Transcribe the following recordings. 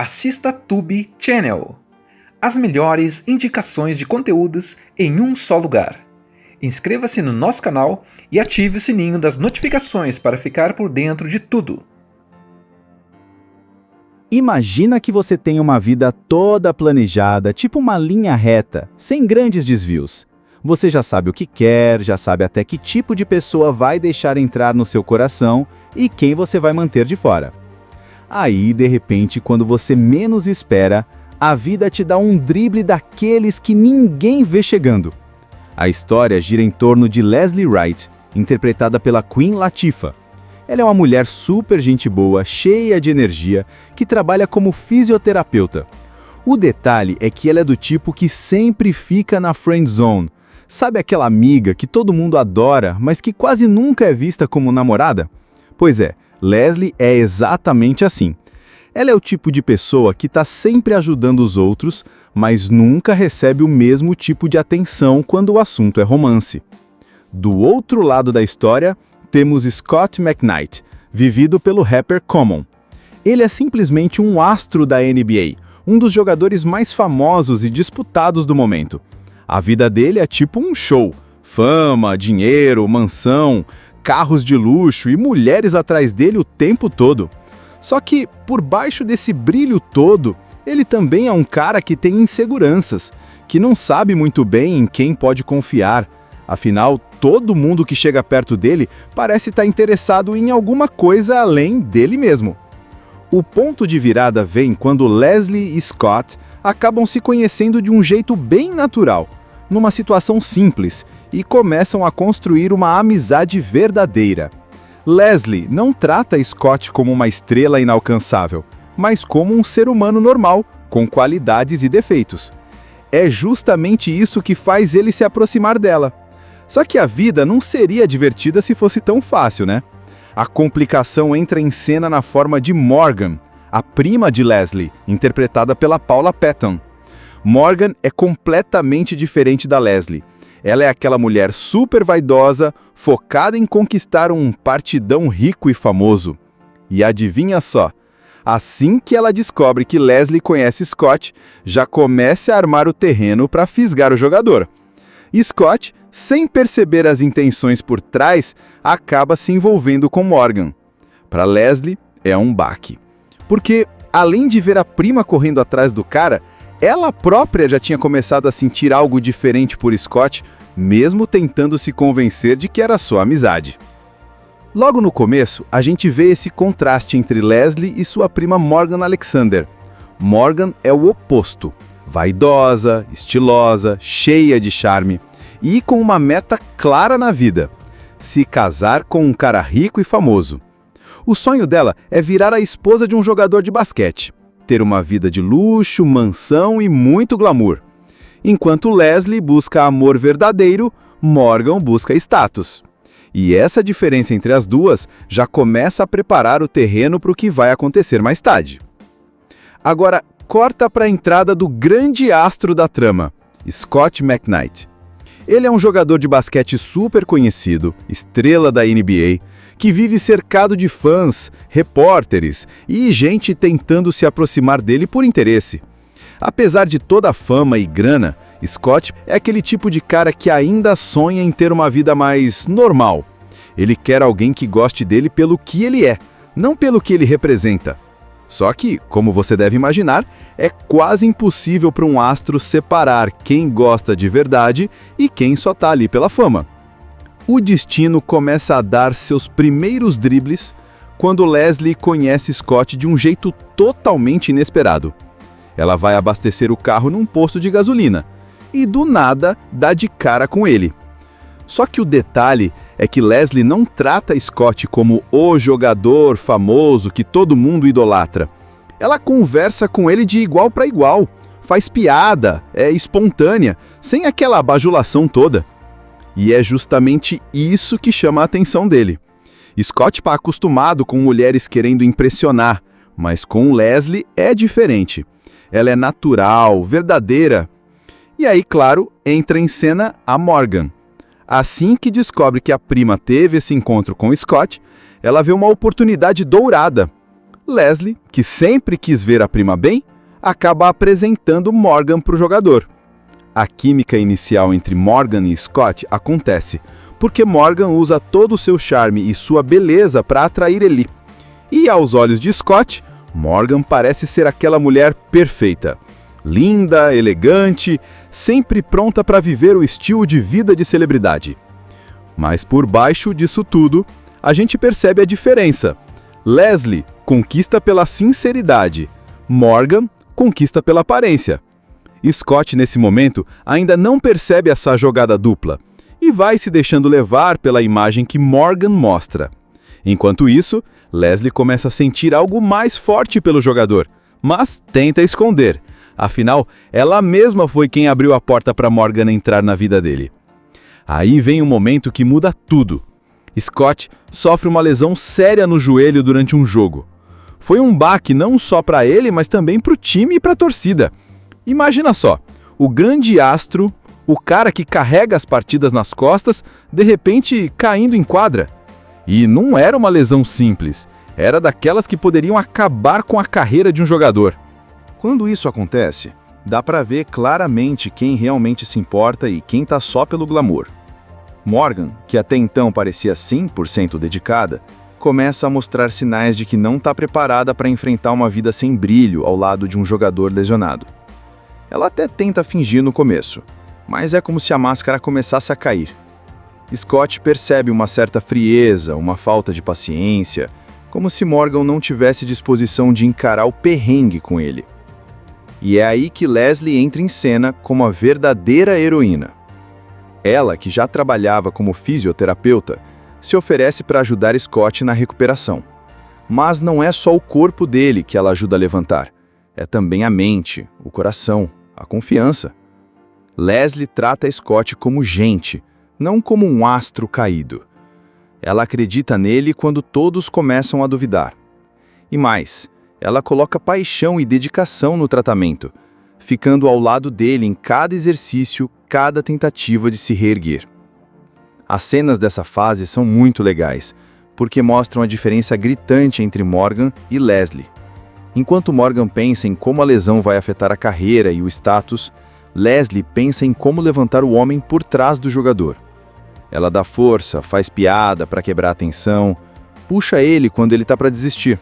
assista Tube Channel. As melhores indicações de conteúdos em um só lugar. Inscreva-se no nosso canal e ative o sininho das notificações para ficar por dentro de tudo. Imagina que você tem uma vida toda planejada, tipo uma linha reta, sem grandes desvios. Você já sabe o que quer, já sabe até que tipo de pessoa vai deixar entrar no seu coração e quem você vai manter de fora. Aí, de repente, quando você menos espera, a vida te dá um drible daqueles que ninguém vê chegando. A história gira em torno de Leslie Wright, interpretada pela Queen Latifah. Ela é uma mulher super gente boa, cheia de energia, que trabalha como fisioterapeuta. O detalhe é que ela é do tipo que sempre fica na friend zone. Sabe aquela amiga que todo mundo adora, mas que quase nunca é vista como namorada? Pois é, Leslie é exatamente assim. Ela é o tipo de pessoa que está sempre ajudando os outros, mas nunca recebe o mesmo tipo de atenção quando o assunto é romance. Do outro lado da história, temos Scott McKnight, vivido pelo rapper Common. Ele é simplesmente um astro da NBA, um dos jogadores mais famosos e disputados do momento. A vida dele é tipo um show: fama, dinheiro, mansão, carros de luxo e mulheres atrás dele o tempo todo. Só que, por baixo desse brilho todo, ele também é um cara que tem inseguranças, que não sabe muito bem em quem pode confiar. Afinal, todo mundo que chega perto dele parece estar interessado em alguma coisa além dele mesmo. O ponto de virada vem quando Leslie e Scott acabam se conhecendo de um jeito bem natural, numa situação simples, e começam a construir uma amizade verdadeira. Leslie não trata Scott como uma estrela inalcançável, mas como um ser humano normal, com qualidades e defeitos. É justamente isso que faz ele se aproximar dela. Só que a vida não seria divertida se fosse tão fácil, né? A complicação entra em cena na forma de Morgan, a prima de Leslie, interpretada pela Paula Patton. Morgan é completamente diferente da Leslie. Ela é aquela mulher super vaidosa, focada em conquistar um partidão rico e famoso. E adivinha só, assim que ela descobre que Leslie conhece Scott, já começa a armar o terreno para fisgar o jogador. Scott, sem perceber as intenções por trás, acaba se envolvendo com Morgan. Para Leslie, é um baque. Porque, além de ver a prima correndo atrás do cara, ela própria já tinha começado a sentir algo diferente por Scott, mesmo tentando se convencer de que era só amizade. Logo no começo, a gente vê esse contraste entre Leslie e sua prima Morgan Alexander. Morgan é o oposto: vaidosa, estilosa, cheia de charme e com uma meta clara na vida: se casar com um cara rico e famoso. O sonho dela é virar a esposa de um jogador de basquete, ter uma vida de luxo, mansão e muito glamour. Enquanto Leslie busca amor verdadeiro, Morgan busca status. E essa diferença entre as duas já começa a preparar o terreno para o que vai acontecer mais tarde. Agora, corta para a entrada do grande astro da trama, Scott McKnight. Ele é um jogador de basquete super conhecido, estrela da NBA, que vive cercado de fãs, repórteres e gente tentando se aproximar dele por interesse. Apesar de toda a fama e grana, Scott é aquele tipo de cara que ainda sonha em ter uma vida mais normal. Ele quer alguém que goste dele pelo que ele é, não pelo que ele representa. Só que, como você deve imaginar, é quase impossível para um astro separar quem gosta de verdade e quem só tá ali pela fama. O destino começa a dar seus primeiros dribles quando Leslie conhece Scott de um jeito totalmente inesperado. Ela vai abastecer o carro num posto de gasolina e, do nada, dá de cara com ele. Só que o detalhe é que Leslie não trata Scott como o jogador famoso que todo mundo idolatra. Ela conversa com ele de igual para igual, faz piada, é espontânea, sem aquela bajulação toda. E é justamente isso que chama a atenção dele. Scott está acostumado com mulheres querendo impressionar, mas com Leslie é diferente. Ela é natural, verdadeira. E aí, claro, entra em cena a Morgan. Assim que descobre que a prima teve esse encontro com Scott, ela vê uma oportunidade dourada. Leslie, que sempre quis ver a prima bem, acaba apresentando Morgan para o jogador. A química inicial entre Morgan e Scott acontece porque Morgan usa todo o seu charme e sua beleza para atrair Ellie. E aos olhos de Scott, Morgan parece ser aquela mulher perfeita. Linda, elegante, sempre pronta para viver o estilo de vida de celebridade. Mas por baixo disso tudo, a gente percebe a diferença. Leslie conquista pela sinceridade, Morgan conquista pela aparência. Scott, nesse momento, ainda não percebe essa jogada dupla e vai se deixando levar pela imagem que Morgan mostra. Enquanto isso, Leslie começa a sentir algo mais forte pelo jogador, mas tenta esconder. Afinal, ela mesma foi quem abriu a porta para Morgan entrar na vida dele. Aí vem um momento que muda tudo. Scott sofre uma lesão séria no joelho durante um jogo. Foi um baque não só para ele, mas também para o time e para a torcida. Imagina só, o grande astro, o cara que carrega as partidas nas costas, de repente caindo em quadra. E não era uma lesão simples, era daquelas que poderiam acabar com a carreira de um jogador. Quando isso acontece, dá para ver claramente quem realmente se importa e quem tá só pelo glamour. Morgan, que até então parecia 100% dedicada, começa a mostrar sinais de que não está preparada para enfrentar uma vida sem brilho ao lado de um jogador lesionado. Ela até tenta fingir no começo, mas é como se a máscara começasse a cair. Scott percebe uma certa frieza, uma falta de paciência, como se Morgan não tivesse disposição de encarar o perrengue com ele. E é aí que Leslie entra em cena como a verdadeira heroína. Ela, que já trabalhava como fisioterapeuta, se oferece para ajudar Scott na recuperação. Mas não é só o corpo dele que ela ajuda a levantar, é também a mente, o coração, a confiança. Leslie trata Scott como gente, não como um astro caído. Ela acredita nele quando todos começam a duvidar. E mais, ela coloca paixão e dedicação no tratamento, ficando ao lado dele em cada exercício, cada tentativa de se reerguer. As cenas dessa fase são muito legais, porque mostram a diferença gritante entre Morgan e Leslie. Enquanto Morgan pensa em como a lesão vai afetar a carreira e o status, Leslie pensa em como levantar o homem por trás do jogador. Ela dá força, faz piada para quebrar a tensão, puxa ele quando ele está para desistir.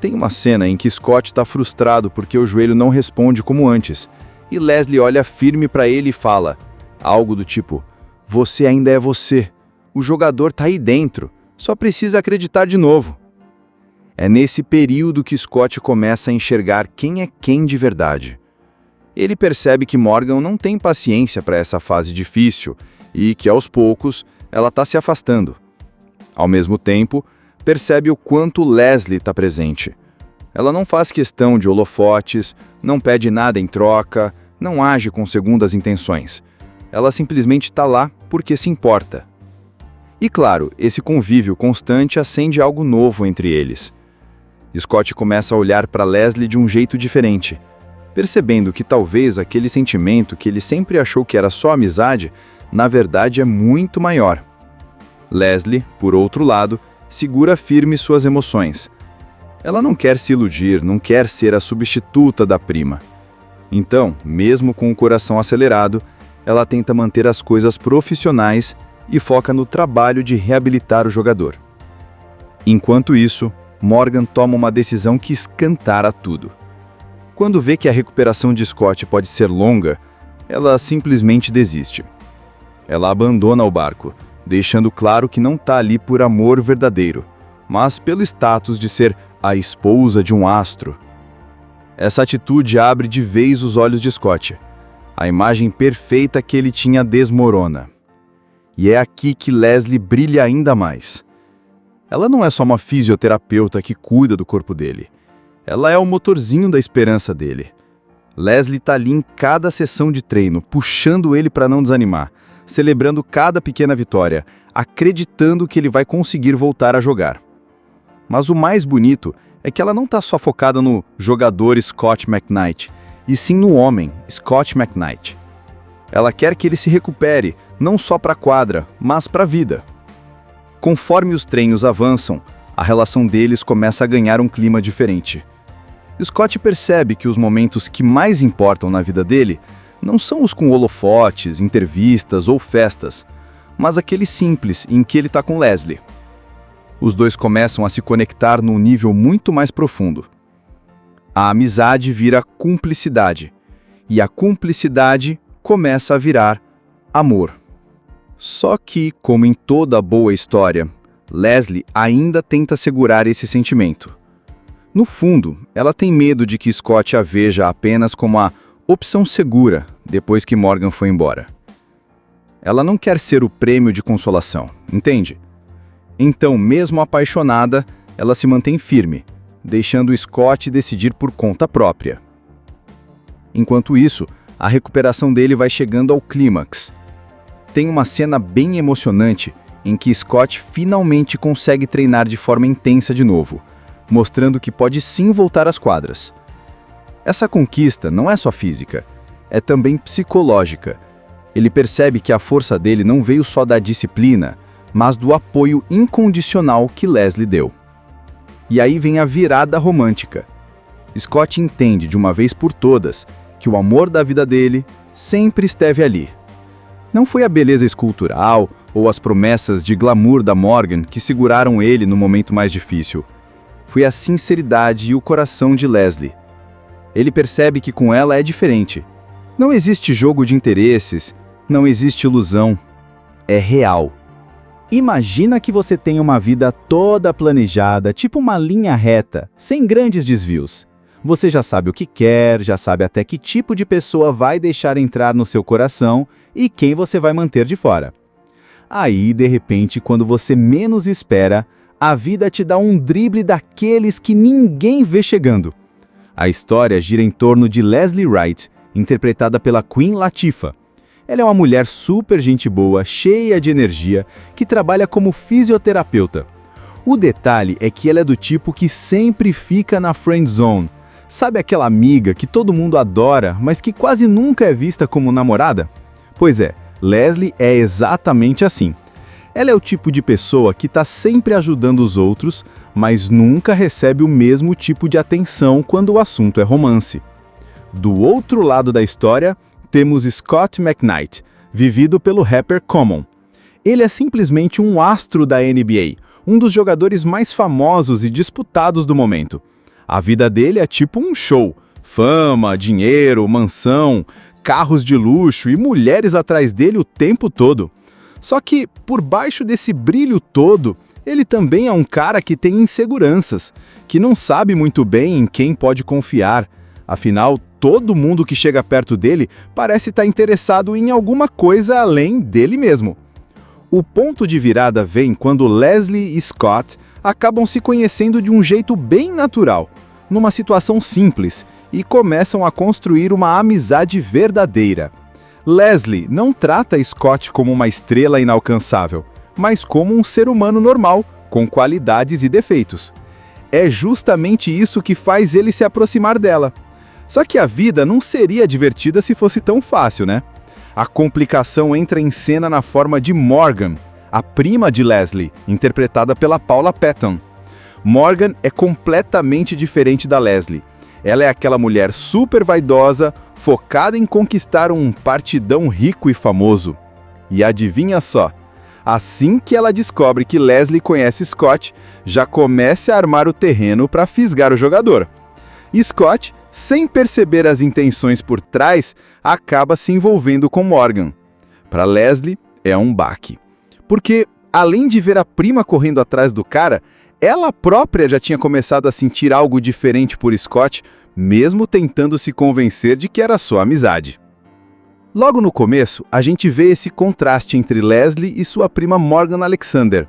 Tem uma cena em que Scott está frustrado porque o joelho não responde como antes, e Leslie olha firme para ele e fala algo do tipo: "Você ainda é você, o jogador está aí dentro, só precisa acreditar de novo." É nesse período que Scott começa a enxergar quem é quem de verdade. Ele percebe que Morgan não tem paciência para essa fase difícil e que, aos poucos, ela está se afastando. Ao mesmo tempo, percebe o quanto Leslie está presente. Ela não faz questão de holofotes, não pede nada em troca, não age com segundas intenções. Ela simplesmente está lá porque se importa. E claro, esse convívio constante acende algo novo entre eles. Scott começa a olhar para Leslie de um jeito diferente, percebendo que talvez aquele sentimento que ele sempre achou que era só amizade, na verdade é muito maior. Leslie, por outro lado, segura firme suas emoções. Ela não quer se iludir, não quer ser a substituta da prima. Então, mesmo com o coração acelerado, ela tenta manter as coisas profissionais e foca no trabalho de reabilitar o jogador. Enquanto isso, Morgan toma uma decisão que escantara tudo. Quando vê que a recuperação de Scott pode ser longa, ela simplesmente desiste. Ela abandona o barco, deixando claro que não está ali por amor verdadeiro, mas pelo status de ser a esposa de um astro. Essa atitude abre de vez os olhos de Scott. A imagem perfeita que ele tinha desmorona. E é aqui que Leslie brilha ainda mais. Ela não é só uma fisioterapeuta que cuida do corpo dele. Ela é o motorzinho da esperança dele. Leslie está ali em cada sessão de treino, puxando ele para não desanimar, celebrando cada pequena vitória, acreditando que ele vai conseguir voltar a jogar. Mas o mais bonito é que ela não está só focada no jogador Scott McKnight, e sim no homem, Scott McKnight. Ela quer que ele se recupere, não só para a quadra, mas para a vida. Conforme os treinos avançam, A relação deles começa a ganhar um clima diferente. Scott percebe que os momentos que mais importam na vida dele não são os com holofotes, entrevistas ou festas, mas aqueles simples em que ele está com Leslie. Os dois começam a se conectar num nível muito mais profundo. A amizade vira cumplicidade, e a cumplicidade começa a virar amor. Só que, como em toda boa história, Leslie ainda tenta segurar esse sentimento. No fundo, ela tem medo de que Scott a veja apenas como a opção segura depois que Morgan foi embora. Ela não quer ser o prêmio de consolação, entende? Então, mesmo apaixonada, ela se mantém firme, deixando Scott decidir por conta própria. Enquanto isso, a recuperação dele vai chegando ao clímax. Tem uma cena bem emocionante em que Scott finalmente consegue treinar de forma intensa de novo, mostrando que pode sim voltar às quadras. Essa conquista não é só física, é também psicológica. Ele percebe que a força dele não veio só da disciplina, mas do apoio incondicional que Leslie deu. E aí vem a virada romântica. Scott entende de uma vez por todas que o amor da vida dele sempre esteve ali. Não foi a beleza escultural ou as promessas de glamour da Morgan que seguraram ele no momento mais difícil. Foi a sinceridade e o coração de Leslie. Ele percebe que com ela é diferente. Não existe jogo de interesses, não existe ilusão. É real. Imagina que você tem uma vida toda planejada, tipo uma linha reta, sem grandes desvios. Você já sabe o que quer, já sabe até que tipo de pessoa vai deixar entrar no seu coração e quem você vai manter de fora. Aí, de repente, quando você menos espera, a vida te dá um drible daqueles que ninguém vê chegando. A história gira em torno de Leslie Wright, interpretada pela Queen Latifah. Ela é uma mulher super gente boa, cheia de energia, que trabalha como fisioterapeuta. O detalhe é que ela é do tipo que sempre fica na friend zone. Sabe aquela amiga que todo mundo adora, mas que quase nunca é vista como namorada? Pois é, Leslie é exatamente assim. Ela é o tipo de pessoa que está sempre ajudando os outros, mas nunca recebe o mesmo tipo de atenção quando o assunto é romance. Do outro lado da história, temos Scott McKnight, vivido pelo rapper Common. Ele é simplesmente um astro da NBA, um dos jogadores mais famosos e disputados do momento. A vida dele é tipo um show. Fama, dinheiro, mansão, carros de luxo e mulheres atrás dele o tempo todo. Só que, por baixo desse brilho todo, ele também é um cara que tem inseguranças, que não sabe muito bem em quem pode confiar. Afinal, todo mundo que chega perto dele parece estar interessado em alguma coisa além dele mesmo. O ponto de virada vem quando Leslie e Scott acabam se conhecendo de um jeito bem natural, numa situação simples, e começam a construir uma amizade verdadeira. Leslie não trata Scott como uma estrela inalcançável, mas como um ser humano normal, com qualidades e defeitos. É justamente isso que faz ele se aproximar dela. Só que a vida não seria divertida se fosse tão fácil, né? A complicação entra em cena na forma de Morgan, a prima de Leslie, interpretada pela Paula Patton. Morgan é completamente diferente da Leslie. Ela é aquela mulher super vaidosa, focada em conquistar um partidão rico e famoso. E adivinha só, assim que ela descobre que Leslie conhece Scott, já começa a armar o terreno para fisgar o jogador. Scott, sem perceber as intenções por trás, acaba se envolvendo com Morgan. Para Leslie, é um baque. Porque, além de ver a prima correndo atrás do cara, ela própria já tinha começado a sentir algo diferente por Scott, mesmo tentando se convencer de que era só amizade. Logo no começo, a gente vê esse contraste entre Leslie e sua prima Morgan Alexander.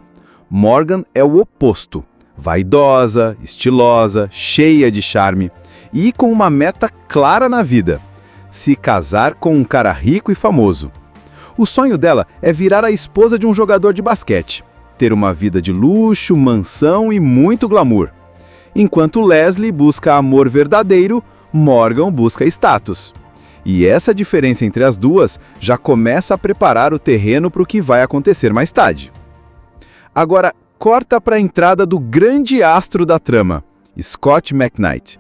Morgan é o oposto. Vaidosa, estilosa, cheia de charme e com uma meta clara na vida: se casar com um cara rico e famoso. O sonho dela é virar a esposa de um jogador de basquete, ter uma vida de luxo, mansão e muito glamour. Enquanto Leslie busca amor verdadeiro, Morgan busca status. E essa diferença entre as duas já começa a preparar o terreno para o que vai acontecer mais tarde. Agora, corta para a entrada do grande astro da trama, Scott McKnight.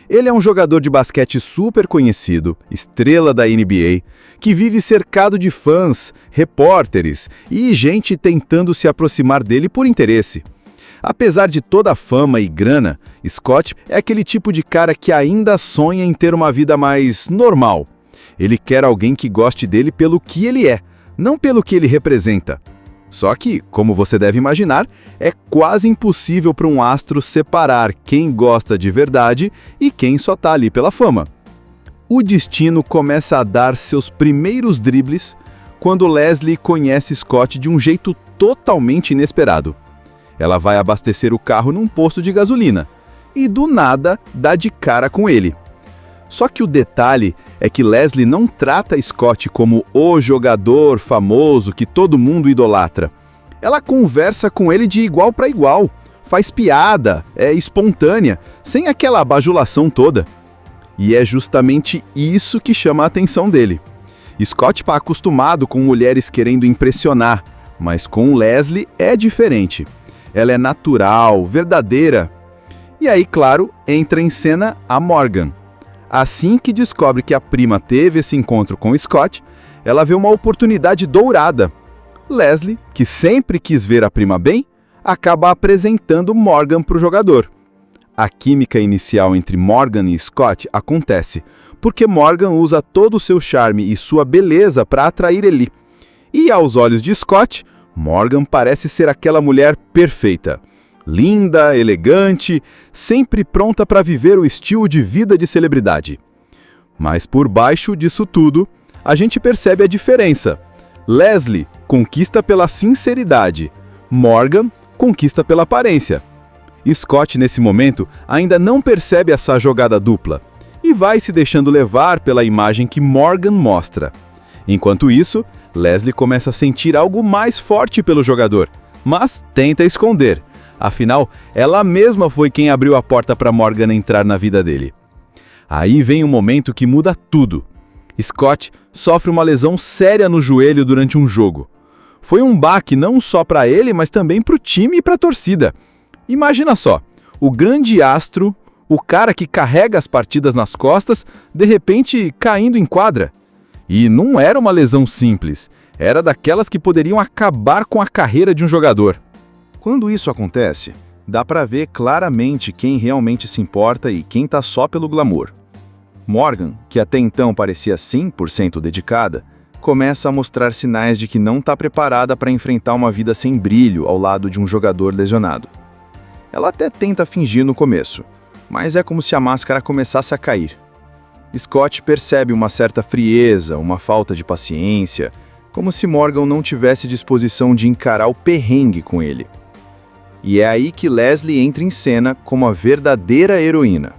Ele é um jogador de basquete super conhecido, estrela da NBA, que vive cercado de fãs, repórteres e gente tentando se aproximar dele por interesse. Apesar de toda a fama e grana, Scott é aquele tipo de cara que ainda sonha em ter uma vida mais normal. Ele quer alguém que goste dele pelo que ele é, não pelo que ele representa. Só que, como você deve imaginar, é quase impossível para um astro separar quem gosta de verdade e quem só tá ali pela fama. O destino começa a dar seus primeiros dribles quando Leslie conhece Scott de um jeito totalmente inesperado. Ela vai abastecer o carro num posto de gasolina e, do nada, dá de cara com ele. Só que o detalhe é que Leslie não trata Scott como o jogador famoso que todo mundo idolatra. Ela conversa com ele de igual para igual, faz piada, é espontânea, sem aquela bajulação toda. E é justamente isso que chama a atenção dele. Scott está acostumado com mulheres querendo impressionar, mas com Leslie é diferente. Ela é natural, verdadeira. E aí, claro, entra em cena a Morgan. Assim que descobre que a prima teve esse encontro com Scott, ela vê uma oportunidade dourada. Leslie, que sempre quis ver a prima bem, acaba apresentando Morgan para o jogador. A química inicial entre Morgan e Scott acontece porque Morgan usa todo o seu charme e sua beleza para atrair ele. E aos olhos de Scott, Morgan parece ser aquela mulher perfeita. Linda, elegante, sempre pronta para viver o estilo de vida de celebridade. Mas por baixo disso tudo, a gente percebe a diferença. Leslie conquista pela sinceridade, Morgan conquista pela aparência. Scott, nesse momento, ainda não percebe essa jogada dupla e vai se deixando levar pela imagem que Morgan mostra. Enquanto isso, Leslie começa a sentir algo mais forte pelo jogador, mas tenta esconder. Afinal, ela mesma foi quem abriu a porta para Morgan entrar na vida dele. Aí vem um momento que muda tudo. Scott sofre uma lesão séria no joelho durante um jogo. Foi um baque não só para ele, mas também para o time e para a torcida. Imagina só, o grande astro, o cara que carrega as partidas nas costas, de repente caindo em quadra. E não era uma lesão simples, era daquelas que poderiam acabar com a carreira de um jogador. Quando isso acontece, dá para ver claramente quem realmente se importa e quem tá só pelo glamour. Morgan, que até então parecia 100% dedicada, começa a mostrar sinais de que não está preparada para enfrentar uma vida sem brilho ao lado de um jogador lesionado. Ela até tenta fingir no começo, mas é como se a máscara começasse a cair. Scott percebe uma certa frieza, uma falta de paciência, como se Morgan não tivesse disposição de encarar o perrengue com ele. E é aí que Leslie entra em cena como a verdadeira heroína.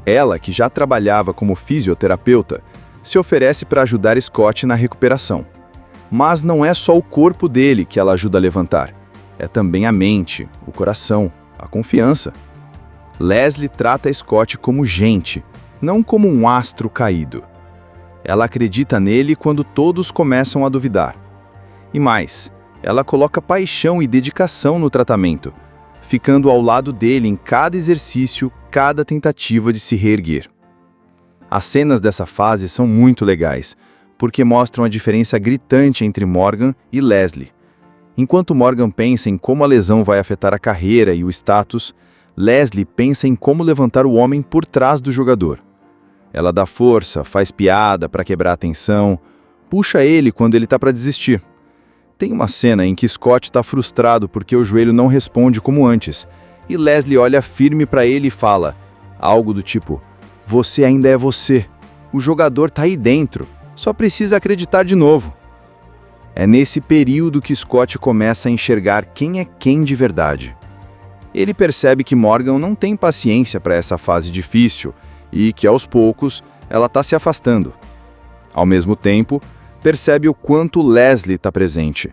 Ela, que já trabalhava como fisioterapeuta, se oferece para ajudar Scott na recuperação. Mas não é só o corpo dele que ela ajuda a levantar, é também a mente, o coração, a confiança. Leslie trata Scott como gente, não como um astro caído. Ela acredita nele quando todos começam a duvidar. E mais, ela coloca paixão e dedicação no tratamento, ficando ao lado dele em cada exercício, cada tentativa de se reerguer. As cenas dessa fase são muito legais, porque mostram a diferença gritante entre Morgan e Leslie. Enquanto Morgan pensa em como a lesão vai afetar a carreira e o status, Leslie pensa em como levantar o homem por trás do jogador. Ela dá força, faz piada para quebrar a tensão, puxa ele quando ele está para desistir. Tem uma cena em que Scott está frustrado porque o joelho não responde como antes, e Leslie olha firme para ele e fala algo do tipo: "Você ainda é você. O jogador está aí dentro, só precisa acreditar de novo." É nesse período que Scott começa a enxergar quem é quem de verdade. Ele percebe que Morgan não tem paciência para essa fase difícil e que, aos poucos, ela está se afastando. Ao mesmo tempo, percebe o quanto Leslie está presente.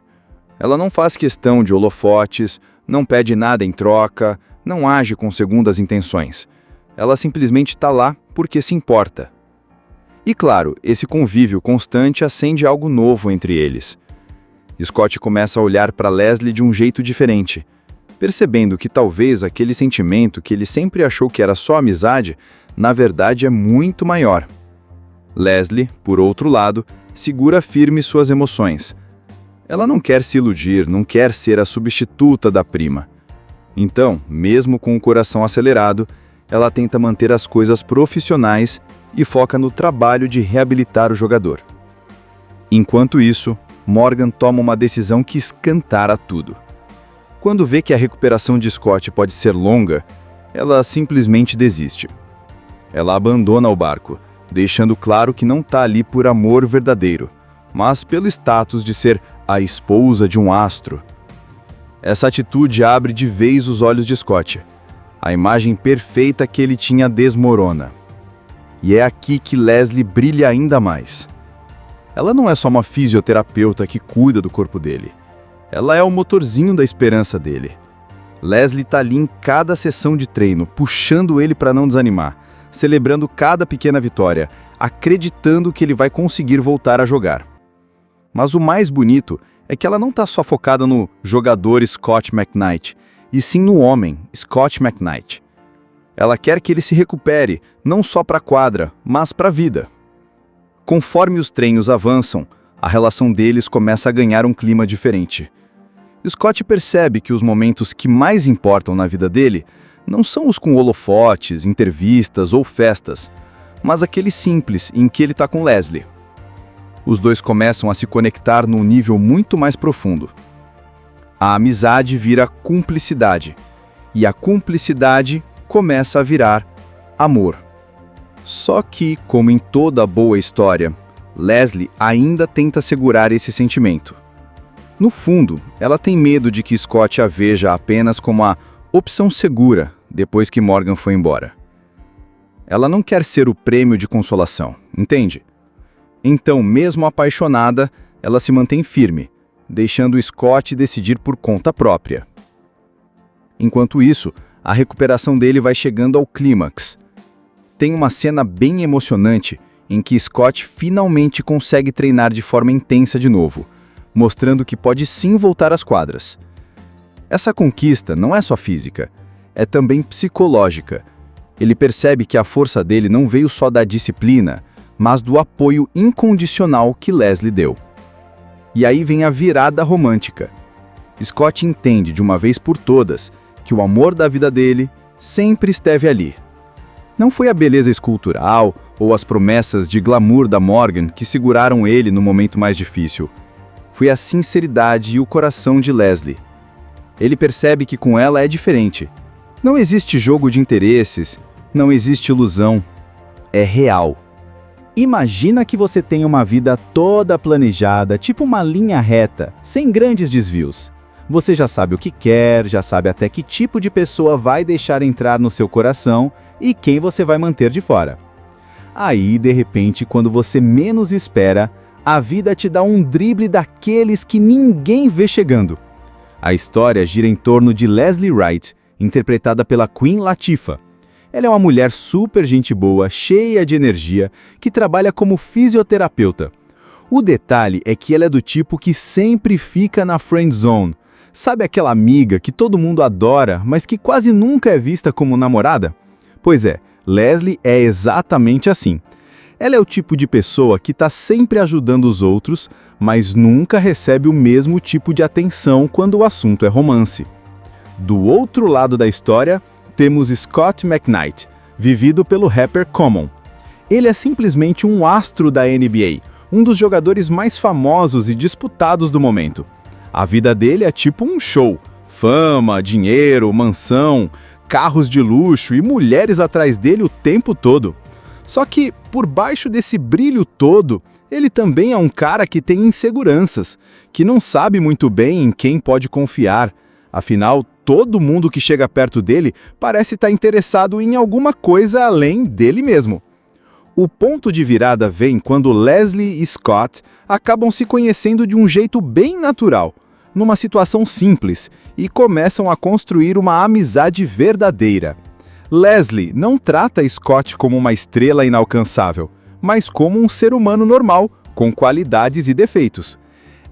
Ela não faz questão de holofotes, não pede nada em troca, não age com segundas intenções. Ela simplesmente está lá porque se importa. E claro, esse convívio constante acende algo novo entre eles. Scott começa a olhar para Leslie de um jeito diferente. percebendo que talvez aquele sentimento que ele sempre achou que era só amizade, na verdade é muito maior. Leslie, por outro lado, segura firme suas emoções. Ela não quer se iludir, não quer ser a substituta da prima. Então, mesmo com o coração acelerado, ela tenta manter as coisas profissionais e foca no trabalho de reabilitar o jogador. Enquanto isso, Morgan toma uma decisão que escantara tudo. Quando vê que a recuperação de Scott pode ser longa, ela simplesmente desiste. Ela abandona o barco, deixando claro que não está ali por amor verdadeiro, mas pelo status de ser a esposa de um astro. Essa atitude abre de vez os olhos de Scott. A imagem perfeita que ele tinha desmorona. E é aqui que Leslie brilha ainda mais. Ela não é só uma fisioterapeuta que cuida do corpo dele. Ela é o motorzinho da esperança dele. Leslie está ali em cada sessão de treino, puxando ele para não desanimar, celebrando cada pequena vitória, acreditando que ele vai conseguir voltar a jogar. Mas o mais bonito é que ela não está só focada no jogador Scott McKnight, e sim no homem, Scott McKnight. Ela quer que ele se recupere, não só para a quadra, mas para a vida. Conforme os treinos avançam, a relação deles começa a ganhar um clima diferente. Scott percebe que os momentos que mais importam na vida dele não são os com holofotes, entrevistas ou festas, mas aqueles simples em que ele está com Leslie. Os dois começam a se conectar num nível muito mais profundo. A amizade vira cumplicidade, e a cumplicidade começa a virar amor. Só que, como em toda boa história, Leslie ainda tenta segurar esse sentimento. No fundo, ela tem medo de que Scott a veja apenas como a opção segura depois que Morgan foi embora. Ela não quer ser o prêmio de consolação, entende? Então, mesmo apaixonada, ela se mantém firme, deixando Scott decidir por conta própria. Enquanto isso, a recuperação dele vai chegando ao clímax. Tem uma cena bem emocionante em que Scott finalmente consegue treinar de forma intensa de novo, mostrando que pode sim voltar às quadras. Essa conquista não é só física, é também psicológica. Ele percebe que a força dele não veio só da disciplina, mas do apoio incondicional que Leslie deu. E aí vem a virada romântica. Scott entende de uma vez por todas que o amor da vida dele sempre esteve ali. Não foi a beleza escultural ou as promessas de glamour da Morgan que seguraram ele no momento mais difícil. Foi a sinceridade e o coração de Leslie. Ele percebe que com ela é diferente. Não existe jogo de interesses, não existe ilusão. É real. Imagina que você tem uma vida toda planejada, tipo uma linha reta, sem grandes desvios. Você já sabe o que quer, já sabe até que tipo de pessoa vai deixar entrar no seu coração e quem você vai manter de fora. Aí, de repente, quando você menos espera, a vida te dá um drible daqueles que ninguém vê chegando. A história gira em torno de Leslie Wright, interpretada pela Queen Latifah. Ela é uma mulher super gente boa, cheia de energia, que trabalha como fisioterapeuta. O detalhe é que ela é do tipo que sempre fica na friend zone. Sabe aquela amiga que todo mundo adora, mas que quase nunca é vista como namorada? Pois é, Leslie é exatamente assim. Ela é o tipo de pessoa que está sempre ajudando os outros, mas nunca recebe o mesmo tipo de atenção quando o assunto é romance. Do outro lado da história, temos Scott McKnight, vivido pelo rapper Common. Ele é simplesmente um astro da NBA, um dos jogadores mais famosos e disputados do momento. A vida dele é tipo um show: fama, dinheiro, mansão, carros de luxo e mulheres atrás dele o tempo todo. Só que, por baixo desse brilho todo, ele também é um cara que tem inseguranças, que não sabe muito bem em quem pode confiar. Afinal, todo mundo que chega perto dele parece estar interessado em alguma coisa além dele mesmo. O ponto de virada vem quando Leslie e Scott acabam se conhecendo de um jeito bem natural, numa situação simples, e começam a construir uma amizade verdadeira. Leslie não trata Scott como uma estrela inalcançável, mas como um ser humano normal, com qualidades e defeitos.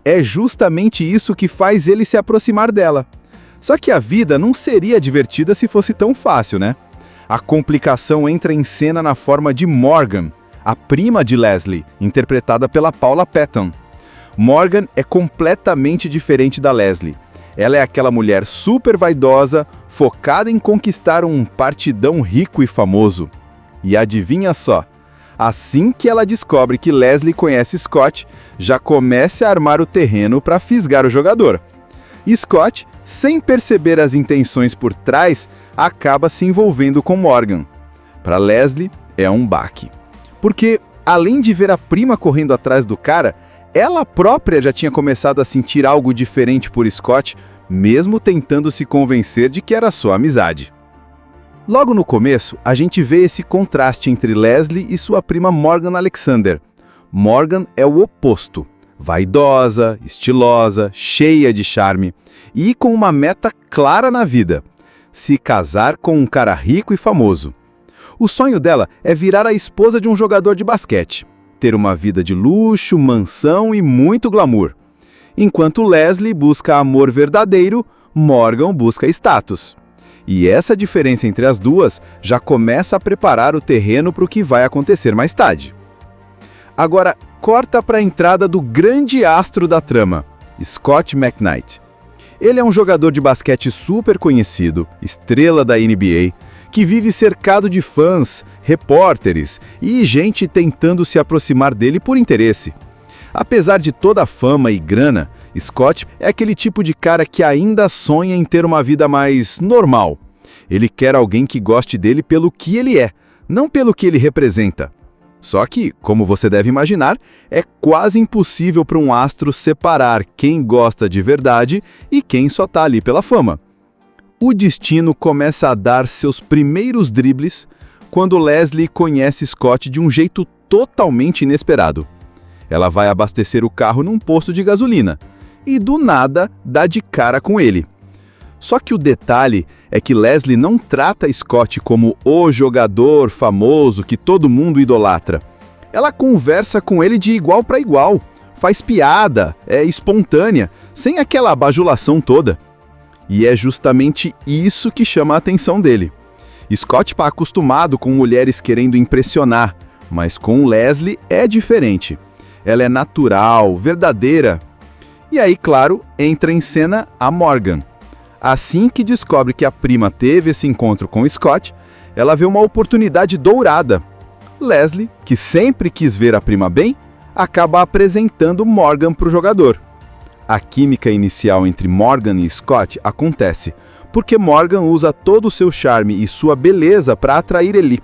É justamente isso que faz ele se aproximar dela. Só que a vida não seria divertida se fosse tão fácil, né? A complicação entra em cena na forma de Morgan, a prima de Leslie, interpretada pela Paula Patton. Morgan é completamente diferente da Leslie. Ela é aquela mulher super vaidosa, focada em conquistar um partidão rico e famoso. E adivinha só, assim que ela descobre que Leslie conhece Scott, já começa a armar o terreno para fisgar o jogador. Scott, sem perceber as intenções por trás, acaba se envolvendo com Morgan. Para Leslie, é um baque. Porque, além de ver a prima correndo atrás do cara, ela própria já tinha começado a sentir algo diferente por Scott, mesmo tentando se convencer de que era só amizade. Logo no começo, a gente vê esse contraste entre Leslie e sua prima Morgan Alexander. Morgan é o oposto. Vaidosa, estilosa, cheia de charme e com uma meta clara na vida: se casar com um cara rico e famoso. O sonho dela é virar a esposa de um jogador de basquete, ter uma vida de luxo, mansão e muito glamour. Enquanto Leslie busca amor verdadeiro, Morgan busca status. E essa diferença entre as duas já começa a preparar o terreno para o que vai acontecer mais tarde. Agora, corta para a entrada do grande astro da trama, Scott McKnight. Ele é um jogador de basquete super conhecido, estrela da NBA, que vive cercado de fãs, repórteres e gente tentando se aproximar dele por interesse. Apesar de toda a fama e grana, Scott é aquele tipo de cara que ainda sonha em ter uma vida mais normal. Ele quer alguém que goste dele pelo que ele é, não pelo que ele representa. Só que, como você deve imaginar, é quase impossível para um astro separar quem gosta de verdade e quem só tá ali pela fama. O destino começa a dar seus primeiros dribles quando Leslie conhece Scott de um jeito totalmente inesperado. Ela vai abastecer o carro num posto de gasolina e, do nada, dá de cara com ele. Só que o detalhe é que Leslie não trata Scott como o jogador famoso que todo mundo idolatra. Ela conversa com ele de igual para igual, faz piada, é espontânea, sem aquela bajulação toda. E é justamente isso que chama a atenção dele. Scott está acostumado com mulheres querendo impressionar, mas com Leslie é diferente. Ela é natural, verdadeira. E aí, claro, entra em cena a Morgan. Assim que descobre que a prima teve esse encontro com Scott, ela vê uma oportunidade dourada. Leslie, que sempre quis ver a prima bem, acaba apresentando Morgan para o jogador. A química inicial entre Morgan e Scott acontece porque Morgan usa todo o seu charme e sua beleza para atrair ele.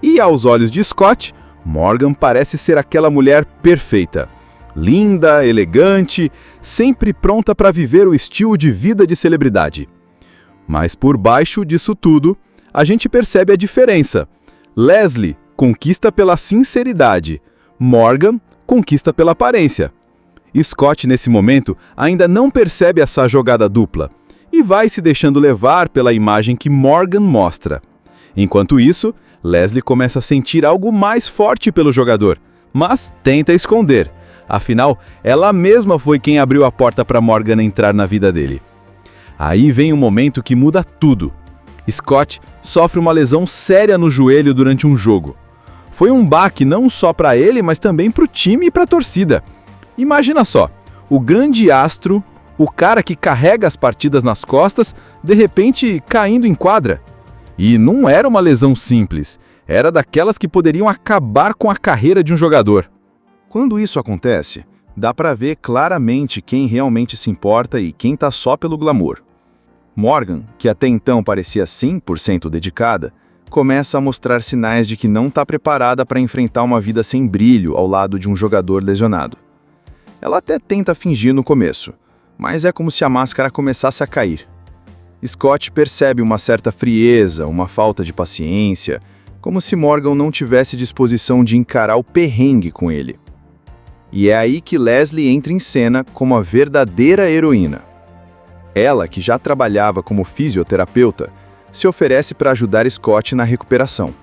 E aos olhos de Scott, Morgan parece ser aquela mulher perfeita. Linda, elegante, sempre pronta para viver o estilo de vida de celebridade. Mas por baixo disso tudo, a gente percebe a diferença. Leslie conquista pela sinceridade, Morgan conquista pela aparência. Scott, nesse momento, ainda não percebe essa jogada dupla e vai se deixando levar pela imagem que Morgan mostra. Enquanto isso, Leslie começa a sentir algo mais forte pelo jogador, mas tenta esconder. Afinal, ela mesma foi quem abriu a porta para Morgan entrar na vida dele. Aí vem um momento que muda tudo. Scott sofre uma lesão séria no joelho durante um jogo. Foi um baque não só para ele, mas também para o time e para a torcida. Imagina só, o grande astro, o cara que carrega as partidas nas costas, de repente caindo em quadra. E não era uma lesão simples, era daquelas que poderiam acabar com a carreira de um jogador. Quando isso acontece, dá para ver claramente quem realmente se importa e quem tá só pelo glamour. Morgan, que até então parecia 100% dedicada, começa a mostrar sinais de que não está preparada para enfrentar uma vida sem brilho ao lado de um jogador lesionado. Ela até tenta fingir no começo, mas é como se a máscara começasse a cair. Scott percebe uma certa frieza, uma falta de paciência, como se Morgan não tivesse disposição de encarar o perrengue com ele. E é aí que Leslie entra em cena como a verdadeira heroína. Ela, que já trabalhava como fisioterapeuta, se oferece para ajudar Scott na recuperação.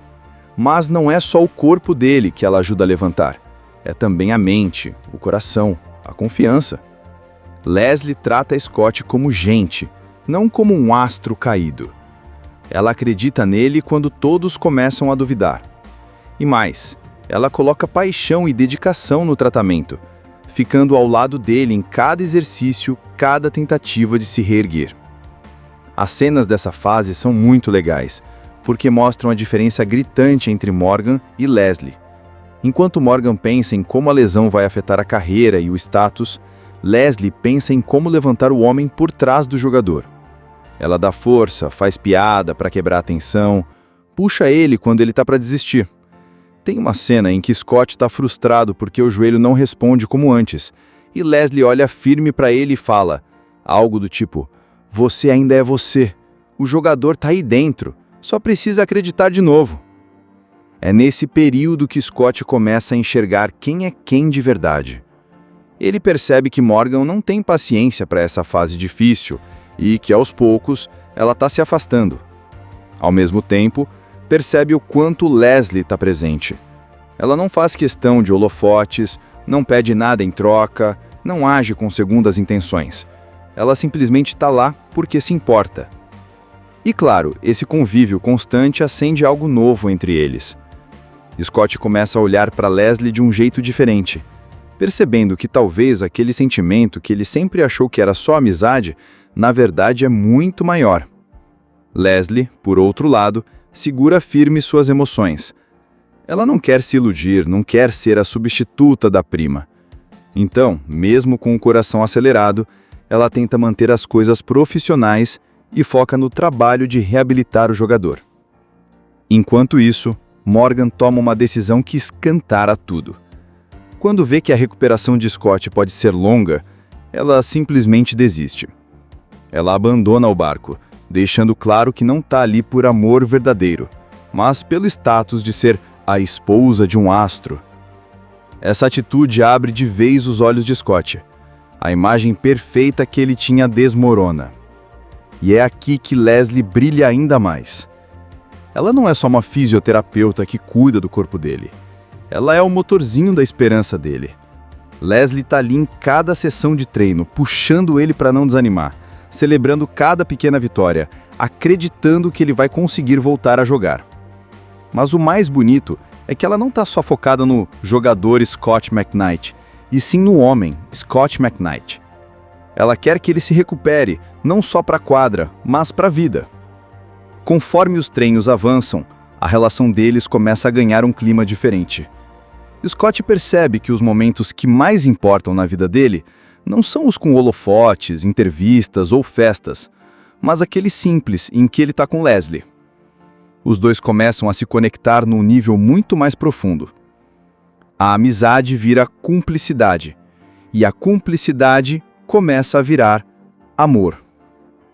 Mas não é só o corpo dele que ela ajuda a levantar, é também a mente, o coração, a confiança. Leslie trata Scott como gente, não como um astro caído. Ela acredita nele quando todos começam a duvidar. E mais, ela coloca paixão e dedicação no tratamento, ficando ao lado dele em cada exercício, cada tentativa de se reerguer. As cenas dessa fase são muito legais, porque mostram a diferença gritante entre Morgan e Leslie. Enquanto Morgan pensa em como a lesão vai afetar a carreira e o status, Leslie pensa em como levantar o homem por trás do jogador. Ela dá força, faz piada para quebrar a tensão, puxa ele quando ele está para desistir. Tem uma cena em que Scott está frustrado porque o joelho não responde como antes, e Leslie olha firme para ele e fala algo do tipo: "Você ainda é você, o jogador está aí dentro, só precisa acreditar de novo." É nesse período que Scott começa a enxergar quem é quem de verdade. Ele percebe que Morgan não tem paciência para essa fase difícil e que, aos poucos, ela está se afastando. Ao mesmo tempo, percebe o quanto Leslie está presente. Ela não faz questão de holofotes, não pede nada em troca, não age com segundas intenções. Ela simplesmente está lá porque se importa. E claro, esse convívio constante acende algo novo entre eles. Scott começa a olhar para Leslie de um jeito diferente, percebendo que talvez aquele sentimento que ele sempre achou que era só amizade, na verdade é muito maior. Leslie, por outro lado, segura firme suas emoções. Ela não quer se iludir, não quer ser a substituta da prima. Então, mesmo com o coração acelerado, ela tenta manter as coisas profissionais e foca no trabalho de reabilitar o jogador. Enquanto isso, Morgan toma uma decisão que escantara tudo. Quando vê que a recuperação de Scott pode ser longa, ela simplesmente desiste. Ela abandona o barco, deixando claro que não está ali por amor verdadeiro, mas pelo status de ser a esposa de um astro. Essa atitude abre de vez os olhos de Scott. A imagem perfeita que ele tinha desmorona. E é aqui que Leslie brilha ainda mais. Ela não é só uma fisioterapeuta que cuida do corpo dele. Ela é o motorzinho da esperança dele. Leslie está ali em cada sessão de treino, puxando ele para não desanimar, celebrando cada pequena vitória, acreditando que ele vai conseguir voltar a jogar. Mas o mais bonito é que ela não está só focada no jogador Scott McKnight, e sim no homem, Scott McKnight. Ela quer que ele se recupere, não só para a quadra, mas para a vida. Conforme os treinos avançam, a relação deles começa a ganhar um clima diferente. Scott percebe que os momentos que mais importam na vida dele não são os com holofotes, entrevistas ou festas, mas aqueles simples em que ele está com Leslie. Os dois começam a se conectar num nível muito mais profundo. A amizade vira cumplicidade, e a cumplicidade começa a virar amor.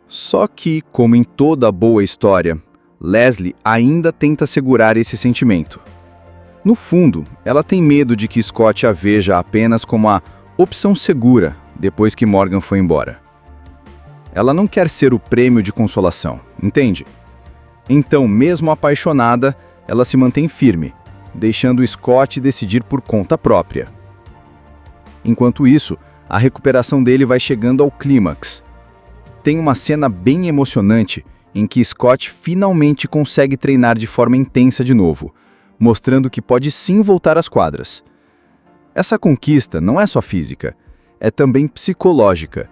Só que, como em toda boa história, Leslie ainda tenta segurar esse sentimento. No fundo, ela tem medo de que Scott a veja apenas como a opção segura depois que Morgan foi embora. Ela não quer ser o prêmio de consolação, entende? Então, mesmo apaixonada, ela se mantém firme, deixando Scott decidir por conta própria. Enquanto isso, a recuperação dele vai chegando ao clímax. Tem uma cena bem emocionante em que Scott finalmente consegue treinar de forma intensa de novo, mostrando que pode sim voltar às quadras. Essa conquista não é só física, é também psicológica.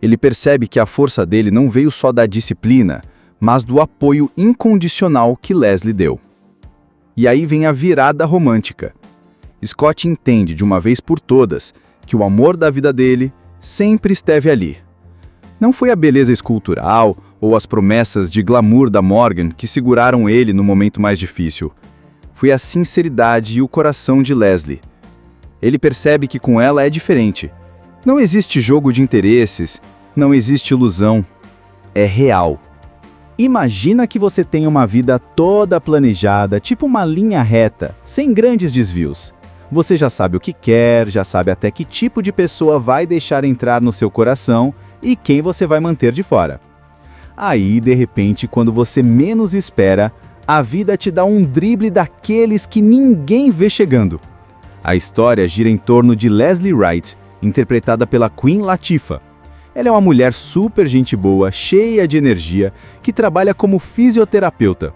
Ele percebe que a força dele não veio só da disciplina, mas do apoio incondicional que Leslie deu. E aí vem a virada romântica. Scott entende de uma vez por todas que o amor da vida dele sempre esteve ali. Não foi a beleza escultural ou as promessas de glamour da Morgan que seguraram ele no momento mais difícil. Foi a sinceridade e o coração de Leslie. Ele percebe que com ela é diferente. Não existe jogo de interesses, não existe ilusão. É real. Imagina que você tem uma vida toda planejada, tipo uma linha reta, sem grandes desvios. Você já sabe o que quer, já sabe até que tipo de pessoa vai deixar entrar no seu coração e quem você vai manter de fora. Aí, de repente, quando você menos espera, a vida te dá um drible daqueles que ninguém vê chegando. A história gira em torno de Leslie Wright, interpretada pela Queen Latifah. Ela é uma mulher super gente boa, cheia de energia, que trabalha como fisioterapeuta.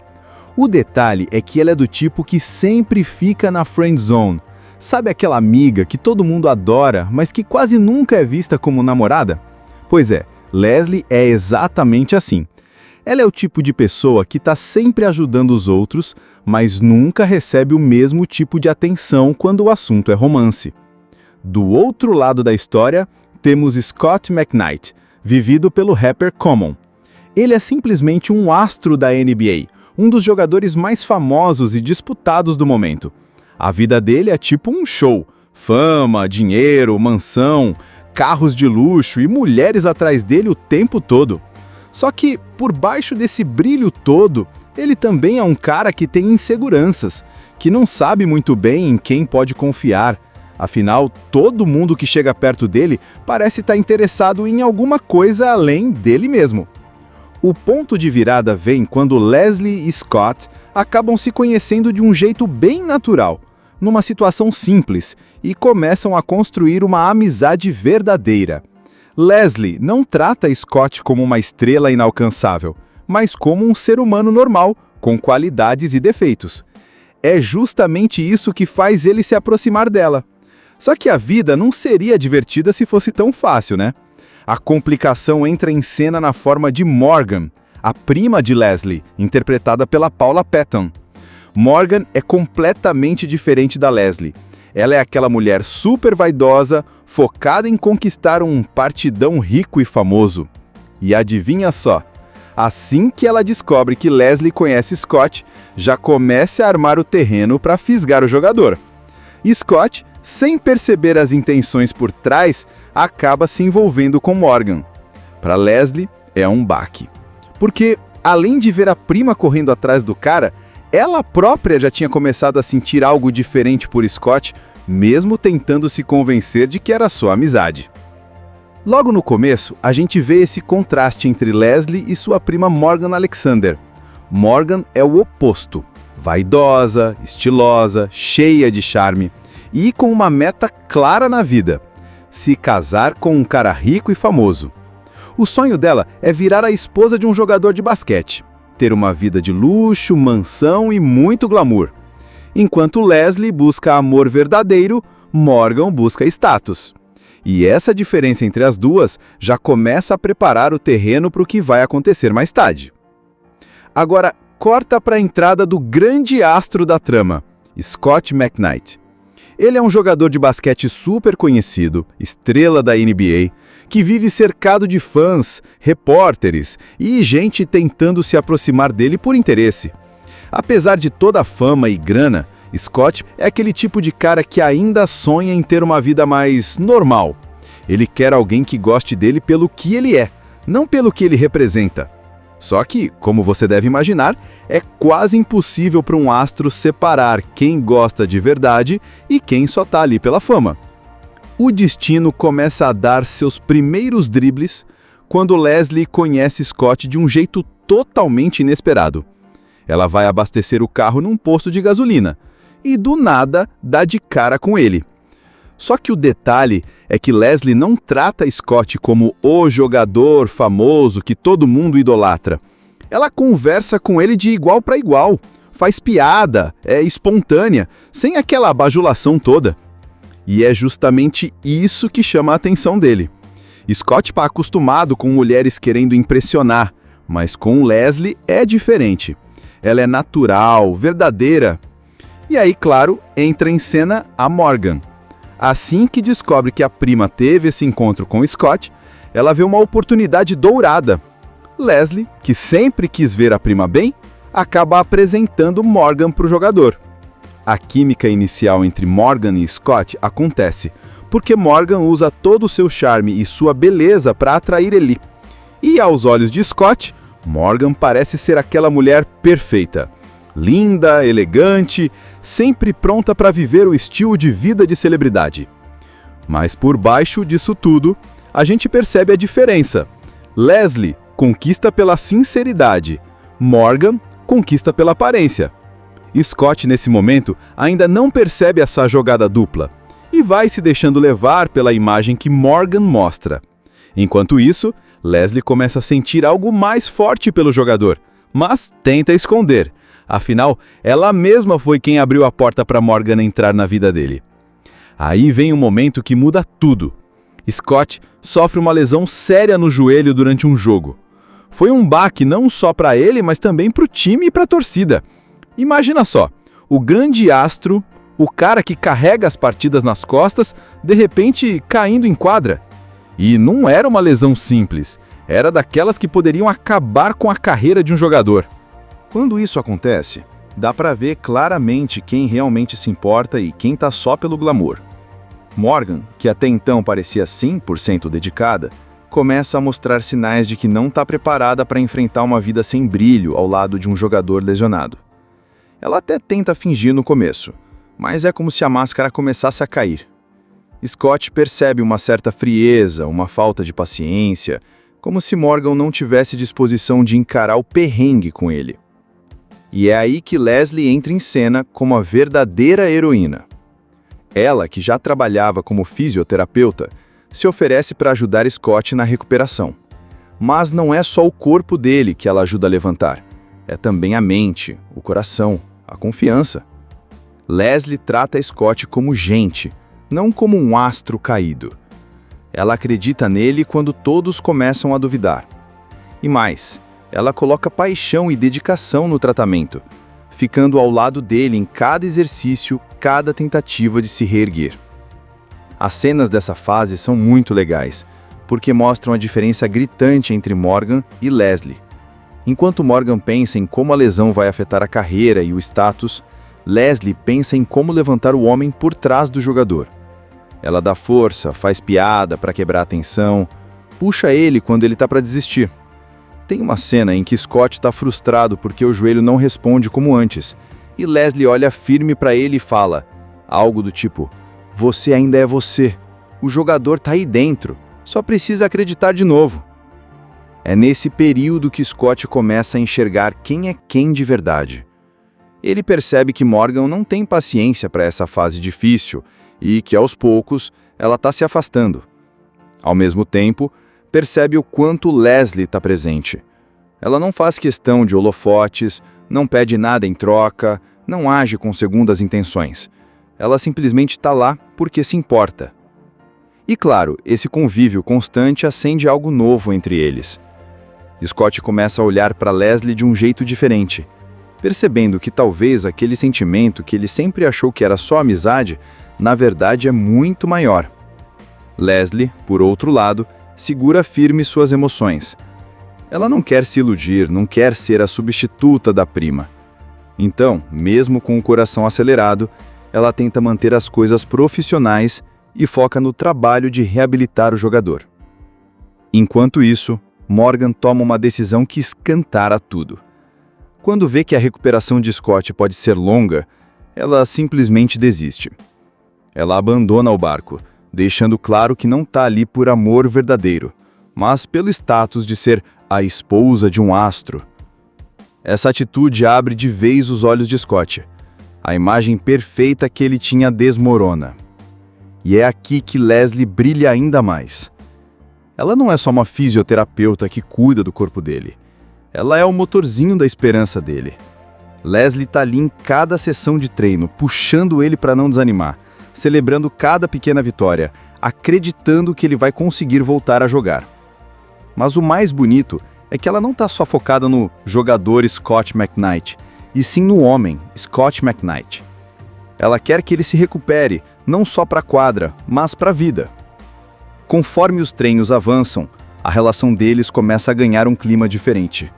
O detalhe é que ela é do tipo que sempre fica na friend zone. Sabe aquela amiga que todo mundo adora, mas que quase nunca é vista como namorada? Pois é, Leslie é exatamente assim. Ela é o tipo de pessoa que está sempre ajudando os outros, mas nunca recebe o mesmo tipo de atenção quando o assunto é romance. Do outro lado da história, temos Scott McKnight, vivido pelo rapper Common. Ele é simplesmente um astro da NBA, um dos jogadores mais famosos e disputados do momento. A vida dele é tipo um show: fama, dinheiro, mansão, carros de luxo e mulheres atrás dele o tempo todo. Só que, por baixo desse brilho todo, ele também é um cara que tem inseguranças, que não sabe muito bem em quem pode confiar. Afinal, todo mundo que chega perto dele parece estar interessado em alguma coisa além dele mesmo. O ponto de virada vem quando Leslie e Scott acabam se conhecendo de um jeito bem natural, numa situação simples, e começam a construir uma amizade verdadeira. Leslie não trata Scott como uma estrela inalcançável, mas como um ser humano normal, com qualidades e defeitos. É justamente isso que faz ele se aproximar dela. Só que a vida não seria divertida se fosse tão fácil, né? A complicação entra em cena na forma de Morgan, a prima de Leslie, interpretada pela Paula Patton. Morgan é completamente diferente da Leslie. Ela é aquela mulher super vaidosa, focada em conquistar um partidão rico e famoso. E adivinha só, assim que ela descobre que Leslie conhece Scott, já começa a armar o terreno para fisgar o jogador. Scott, sem perceber as intenções por trás, acaba se envolvendo com Morgan. Para Leslie, é um baque. Porque, além de ver a prima correndo atrás do cara, ela própria já tinha começado a sentir algo diferente por Scott, mesmo tentando se convencer de que era só amizade. Logo no começo, a gente vê esse contraste entre Leslie e sua prima Morgan Alexander. Morgan é o oposto: vaidosa, estilosa, cheia de charme e com uma meta clara na vida: se casar com um cara rico e famoso. O sonho dela é virar a esposa de um jogador de basquete, ter uma vida de luxo, mansão e muito glamour. Enquanto Leslie busca amor verdadeiro, Morgan busca status. E essa diferença entre as duas já começa a preparar o terreno para o que vai acontecer mais tarde. Agora, corta para a entrada do grande astro da trama, Scott McKnight. Ele é um jogador de basquete super conhecido, estrela da NBA, que vive cercado de fãs, repórteres e gente tentando se aproximar dele por interesse. Apesar de toda a fama e grana, Scott é aquele tipo de cara que ainda sonha em ter uma vida mais normal. Ele quer alguém que goste dele pelo que ele é, não pelo que ele representa. Só que, como você deve imaginar, é quase impossível para um astro separar quem gosta de verdade e quem só tá ali pela fama. O destino começa a dar seus primeiros dribles quando Leslie conhece Scott de um jeito totalmente inesperado. Ela vai abastecer o carro num posto de gasolina e, do nada, dá de cara com ele. Só que o detalhe é que Leslie não trata Scott como o jogador famoso que todo mundo idolatra. Ela conversa com ele de igual para igual, faz piada, é espontânea, sem aquela bajulação toda. E é justamente isso que chama a atenção dele. Scott está acostumado com mulheres querendo impressionar, mas com Leslie é diferente. Ela é natural, verdadeira. E aí, claro, entra em cena a Morgan. Assim que descobre que a prima teve esse encontro com Scott, ela vê uma oportunidade dourada. Leslie, que sempre quis ver a prima bem, acaba apresentando Morgan para o jogador. A química inicial entre Morgan e Scott acontece porque Morgan usa todo o seu charme e sua beleza para atrair ele. E aos olhos de Scott, Morgan parece ser aquela mulher perfeita. Linda, elegante, sempre pronta para viver o estilo de vida de celebridade. Mas por baixo disso tudo, a gente percebe a diferença. Leslie conquista pela sinceridade, Morgan conquista pela aparência. Scott, nesse momento, ainda não percebe essa jogada dupla e vai se deixando levar pela imagem que Morgan mostra. Enquanto isso, Leslie começa a sentir algo mais forte pelo jogador, mas tenta esconder. Afinal, ela mesma foi quem abriu a porta para Morgan entrar na vida dele. Aí vem um momento que muda tudo. Scott sofre uma lesão séria no joelho durante um jogo. Foi um baque não só para ele, mas também para o time e para a torcida. Imagina só, o grande astro, o cara que carrega as partidas nas costas, de repente caindo em quadra. E não era uma lesão simples, era daquelas que poderiam acabar com a carreira de um jogador. Quando isso acontece, dá para ver claramente quem realmente se importa e quem tá só pelo glamour. Morgan, que até então parecia 100% dedicada, começa a mostrar sinais de que não está preparada para enfrentar uma vida sem brilho ao lado de um jogador lesionado. Ela até tenta fingir no começo, mas é como se a máscara começasse a cair. Scott percebe uma certa frieza, uma falta de paciência, como se Morgan não tivesse disposição de encarar o perrengue com ele. E é aí que Leslie entra em cena como a verdadeira heroína. Ela, que já trabalhava como fisioterapeuta, se oferece para ajudar Scott na recuperação. Mas não é só o corpo dele que ela ajuda a levantar, é também a mente, o coração, a confiança. Leslie trata Scott como gente, não como um astro caído. Ela acredita nele quando todos começam a duvidar. E mais, ela coloca paixão e dedicação no tratamento, ficando ao lado dele em cada exercício, cada tentativa de se reerguer. As cenas dessa fase são muito legais, porque mostram a diferença gritante entre Morgan e Leslie. Enquanto Morgan pensa em como a lesão vai afetar a carreira e o status, Leslie pensa em como levantar o homem por trás do jogador. Ela dá força, faz piada para quebrar a tensão, puxa ele quando ele está para desistir. Tem uma cena em que Scott está frustrado porque o joelho não responde como antes, e Leslie olha firme para ele e fala algo do tipo: "Você ainda é você. O jogador tá aí dentro, só precisa acreditar de novo." É nesse período que Scott começa a enxergar quem é quem de verdade. Ele percebe que Morgan não tem paciência para essa fase difícil e que, aos poucos, ela está se afastando. Ao mesmo tempo, percebe o quanto Leslie está presente. Ela não faz questão de holofotes, não pede nada em troca, não age com segundas intenções. Ela simplesmente está lá porque se importa. E claro, esse convívio constante acende algo novo entre eles. Scott começa a olhar para Leslie de um jeito diferente, percebendo que talvez aquele sentimento que ele sempre achou que era só amizade, na verdade é muito maior. Leslie, por outro lado, segura firme suas emoções. Ela não quer se iludir, não quer ser a substituta da prima. Então, mesmo com o coração acelerado, ela tenta manter as coisas profissionais e foca no trabalho de reabilitar o jogador. Enquanto isso, Morgan toma uma decisão que escantara tudo. Quando vê que a recuperação de Scott pode ser longa, ela simplesmente desiste. Ela abandona o barco, deixando claro que não está ali por amor verdadeiro, mas pelo status de ser a esposa de um astro. Essa atitude abre de vez os olhos de Scott. A imagem perfeita que ele tinha desmorona. E é aqui que Leslie brilha ainda mais. Ela não é só uma fisioterapeuta que cuida do corpo dele. Ela é o motorzinho da esperança dele. Leslie está ali em cada sessão de treino, puxando ele para não desanimar, celebrando cada pequena vitória, acreditando que ele vai conseguir voltar a jogar. Mas o mais bonito é que ela não está só focada no jogador Scott McKnight, e sim no homem, Scott McKnight. Ela quer que ele se recupere, não só para a quadra, mas para a vida. Conforme os treinos avançam, a relação deles começa a ganhar um clima diferente.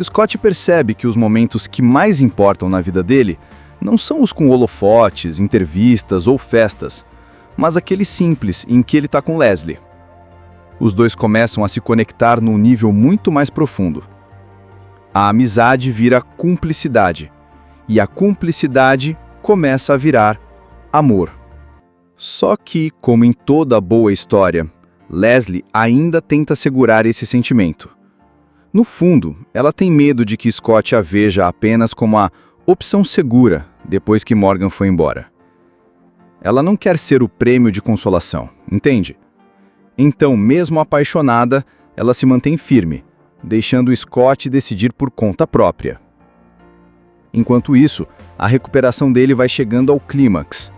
Scott percebe que os momentos que mais importam na vida dele não são os com holofotes, entrevistas ou festas, mas aqueles simples em que ele está com Leslie. Os dois começam a se conectar num nível muito mais profundo. A amizade vira cumplicidade, e a cumplicidade começa a virar amor. Só que, como em toda boa história, Leslie ainda tenta segurar esse sentimento. No fundo, ela tem medo de que Scott a veja apenas como a opção segura depois que Morgan foi embora. Ela não quer ser o prêmio de consolação, entende? Então, mesmo apaixonada, ela se mantém firme, deixando Scott decidir por conta própria. Enquanto isso, a recuperação dele vai chegando ao clímax.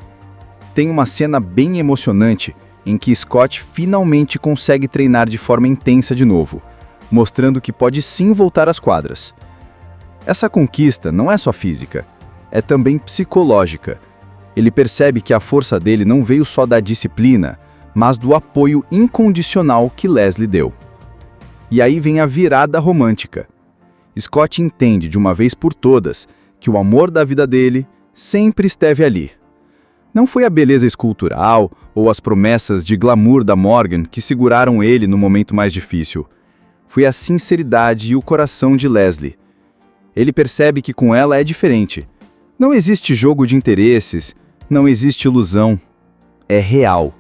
Tem uma cena bem emocionante em que Scott finalmente consegue treinar de forma intensa de novo, mostrando que pode sim voltar às quadras. Essa conquista não é só física, é também psicológica. Ele percebe que a força dele não veio só da disciplina, mas do apoio incondicional que Leslie deu. E aí vem a virada romântica. Scott entende de uma vez por todas que o amor da vida dele sempre esteve ali. Não foi a beleza escultural ou as promessas de glamour da Morgan que seguraram ele no momento mais difícil. Foi a sinceridade e o coração de Leslie. Ele percebe que com ela é diferente. Não existe jogo de interesses, não existe ilusão. É real.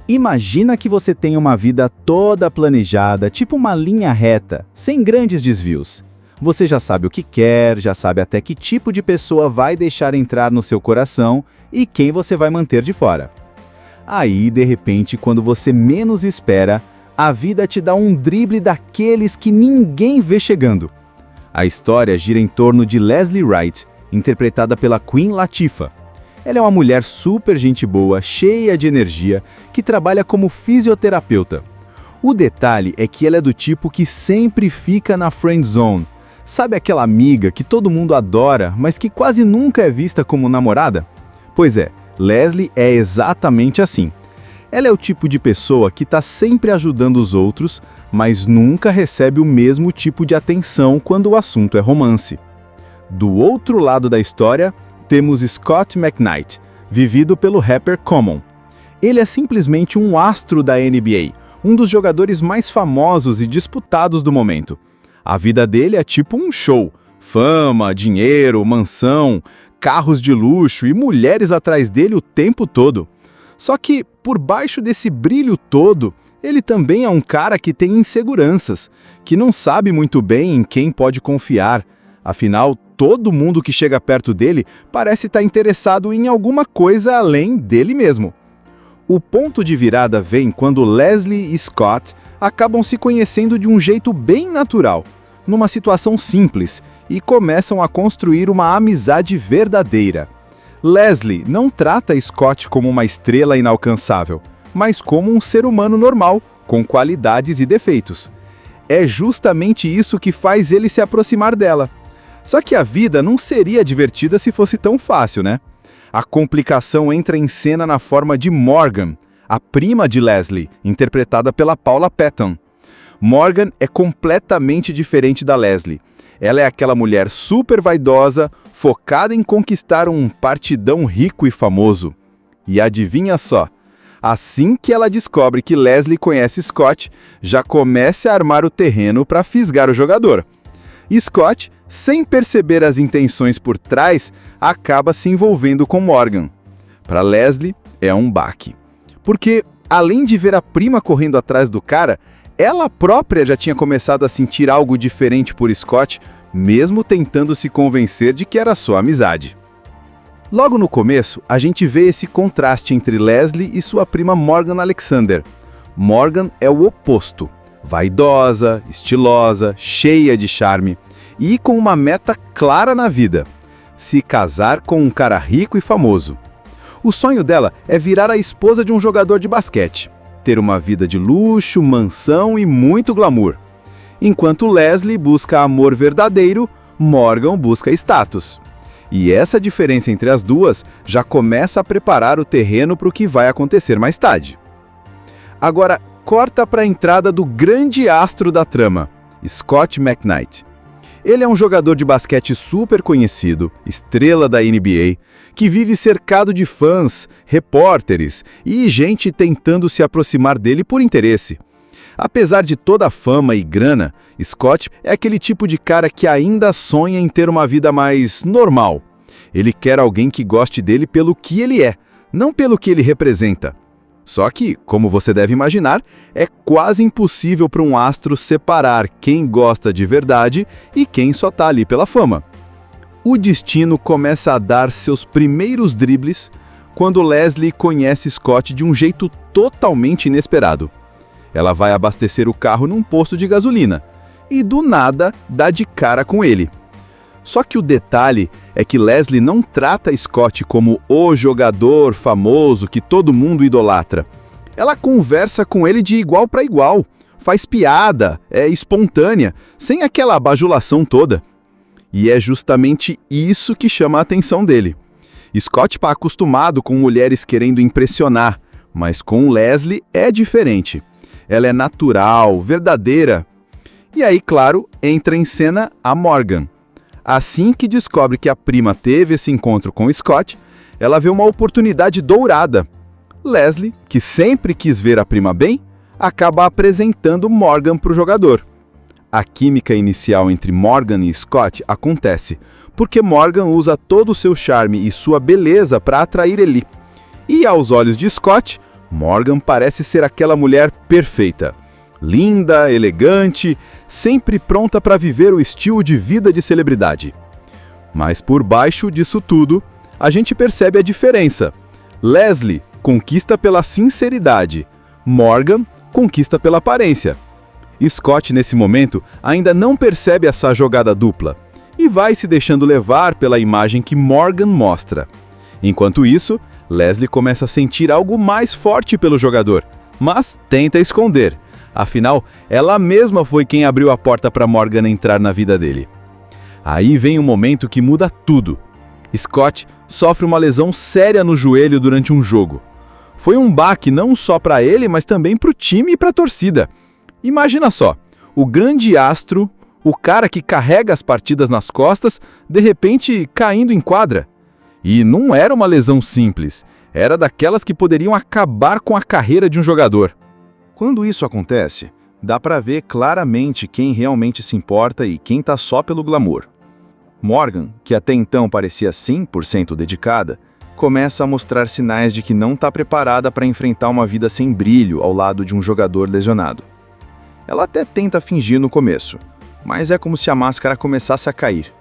Imagina que você tem uma vida toda planejada, tipo uma linha reta, sem grandes desvios. Você já sabe o que quer, já sabe até que tipo de pessoa vai deixar entrar no seu coração e quem você vai manter de fora. Aí, de repente, quando você menos espera, a vida te dá um drible daqueles que ninguém vê chegando. A história gira em torno de Leslie Wright, interpretada pela Queen Latifah. Ela é uma mulher super gente boa, cheia de energia, que trabalha como fisioterapeuta. O detalhe é que ela é do tipo que sempre fica na friend zone. Sabe aquela amiga que todo mundo adora, mas que quase nunca é vista como namorada? Pois é, Leslie é exatamente assim. Ela é o tipo de pessoa que está sempre ajudando os outros, mas nunca recebe o mesmo tipo de atenção quando o assunto é romance. Do outro lado da história, temos Scott McKnight, vivido pelo rapper Common. Ele é simplesmente um astro da NBA, um dos jogadores mais famosos e disputados do momento. A vida dele é tipo um show: fama, dinheiro, mansão, carros de luxo e mulheres atrás dele o tempo todo. Só que, por baixo desse brilho todo, ele também é um cara que tem inseguranças, que não sabe muito bem em quem pode confiar. Afinal, todo mundo que chega perto dele parece estar interessado em alguma coisa além dele mesmo. O ponto de virada vem quando Leslie e Scott acabam se conhecendo de um jeito bem natural, numa situação simples, e começam a construir uma amizade verdadeira. Leslie não trata Scott como uma estrela inalcançável, mas como um ser humano normal, com qualidades e defeitos. É justamente isso que faz ele se aproximar dela. Só que a vida não seria divertida se fosse tão fácil, né? A complicação entra em cena na forma de Morgan, a prima de Leslie, interpretada pela Paula Patton. Morgan é completamente diferente da Leslie. Ela é aquela mulher super vaidosa, focada em conquistar um partidão rico e famoso. E adivinha só, assim que ela descobre que Leslie conhece Scott, já começa a armar o terreno para fisgar o jogador. Scott, sem perceber as intenções por trás, acaba se envolvendo com Morgan. Para Leslie, é um baque. Porque, além de ver a prima correndo atrás do cara, ela própria já tinha começado a sentir algo diferente por Scott, mesmo tentando se convencer de que era só amizade. Logo no começo, a gente vê esse contraste entre Leslie e sua prima Morgan Alexander. Morgan é o oposto. Vaidosa, estilosa, cheia de charme e com uma meta clara na vida: se casar com um cara rico e famoso. O sonho dela é virar a esposa de um jogador de basquete, ter uma vida de luxo, mansão e muito glamour. Enquanto Leslie busca amor verdadeiro, Morgan busca status. E essa diferença entre as duas já começa a preparar o terreno para o que vai acontecer mais tarde. Agora, corta para a entrada do grande astro da trama, Scott McKnight. Ele é um jogador de basquete super conhecido, estrela da NBA, que vive cercado de fãs, repórteres e gente tentando se aproximar dele por interesse. Apesar de toda a fama e grana, Scott é aquele tipo de cara que ainda sonha em ter uma vida mais normal. Ele quer alguém que goste dele pelo que ele é, não pelo que ele representa. Só que, como você deve imaginar, é quase impossível para um astro separar quem gosta de verdade e quem só tá ali pela fama. O destino começa a dar seus primeiros dribles quando Leslie conhece Scott de um jeito totalmente inesperado. Ela vai abastecer o carro num posto de gasolina e do nada dá de cara com ele. Só que o detalhe é que Leslie não trata Scott como o jogador famoso que todo mundo idolatra. Ela conversa com ele de igual para igual, faz piada, é espontânea, sem aquela bajulação toda. E é justamente isso que chama a atenção dele. Scott está acostumado com mulheres querendo impressionar, mas com Leslie é diferente. Ela é natural, verdadeira. E aí, claro, entra em cena a Morgan. Assim que descobre que a prima teve esse encontro com Scott, ela vê uma oportunidade dourada. Leslie, que sempre quis ver a prima bem, acaba apresentando Morgan para o jogador. A química inicial entre Morgan e Scott acontece porque Morgan usa todo o seu charme e sua beleza para atrair ele. E aos olhos de Scott, Morgan parece ser aquela mulher perfeita. Linda, elegante, sempre pronta para viver o estilo de vida de celebridade. Mas por baixo disso tudo, a gente percebe a diferença. Leslie conquista pela sinceridade, Morgan conquista pela aparência. Scott, nesse momento, ainda não percebe essa jogada dupla e vai se deixando levar pela imagem que Morgan mostra. Enquanto isso, Leslie começa a sentir algo mais forte pelo jogador, mas tenta esconder. Afinal, ela mesma foi quem abriu a porta para Morgan entrar na vida dele. Aí vem um momento que muda tudo. Scott sofre uma lesão séria no joelho durante um jogo. Foi um baque não só para ele, mas também para o time e para a torcida. Imagina só, o grande astro, o cara que carrega as partidas nas costas, de repente caindo em quadra. E não era uma lesão simples, era daquelas que poderiam acabar com a carreira de um jogador. Quando isso acontece, dá para ver claramente quem realmente se importa e quem tá só pelo glamour. Morgan, que até então parecia 100% dedicada, começa a mostrar sinais de que não está preparada para enfrentar uma vida sem brilho ao lado de um jogador lesionado. Ela até tenta fingir no começo, mas é como se a máscara começasse a cair.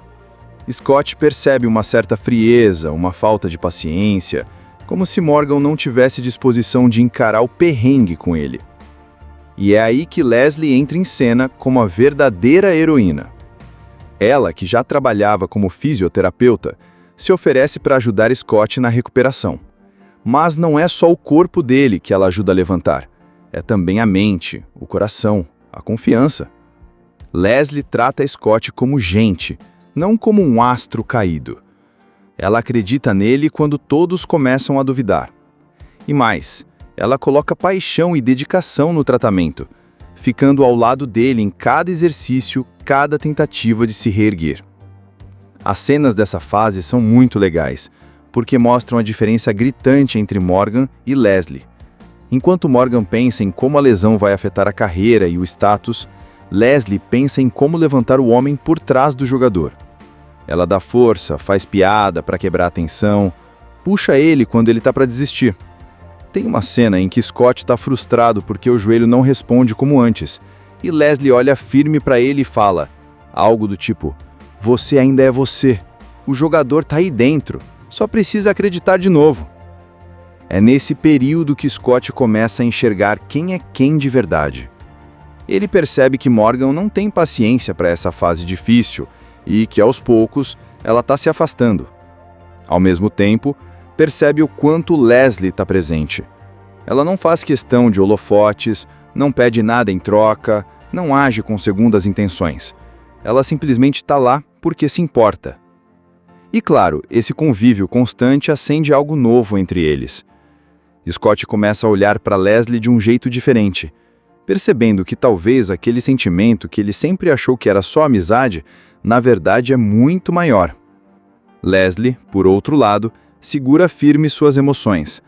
Scott percebe uma certa frieza, uma falta de paciência, como se Morgan não tivesse disposição de encarar o perrengue com ele. E é aí que Leslie entra em cena como a verdadeira heroína. Ela, que já trabalhava como fisioterapeuta, se oferece para ajudar Scott na recuperação. Mas não é só o corpo dele que ela ajuda a levantar, é também a mente, o coração, a confiança. Leslie trata Scott como gente, não como um astro caído. Ela acredita nele quando todos começam a duvidar. E mais, ela coloca paixão e dedicação no tratamento, ficando ao lado dele em cada exercício, cada tentativa de se reerguer. As cenas dessa fase são muito legais, porque mostram a diferença gritante entre Morgan e Leslie. Enquanto Morgan pensa em como a lesão vai afetar a carreira e o status, Leslie pensa em como levantar o homem por trás do jogador. Ela dá força, faz piada para quebrar a tensão, puxa ele quando ele está para desistir. Tem uma cena em que Scott está frustrado porque o joelho não responde como antes, e Leslie olha firme para ele e fala algo do tipo: "Você ainda é você, o jogador está aí dentro, só precisa acreditar de novo." É nesse período que Scott começa a enxergar quem é quem de verdade. Ele percebe que Morgan não tem paciência para essa fase difícil e que, aos poucos, ela está se afastando. Ao mesmo tempo, percebe o quanto Leslie está presente. Ela não faz questão de holofotes, não pede nada em troca, não age com segundas intenções. Ela simplesmente está lá porque se importa. E claro, esse convívio constante acende algo novo entre eles. Scott começa a olhar para Leslie de um jeito diferente, percebendo que talvez aquele sentimento que ele sempre achou que era só amizade, na verdade é muito maior. Leslie, por outro lado, segura firme suas emoções.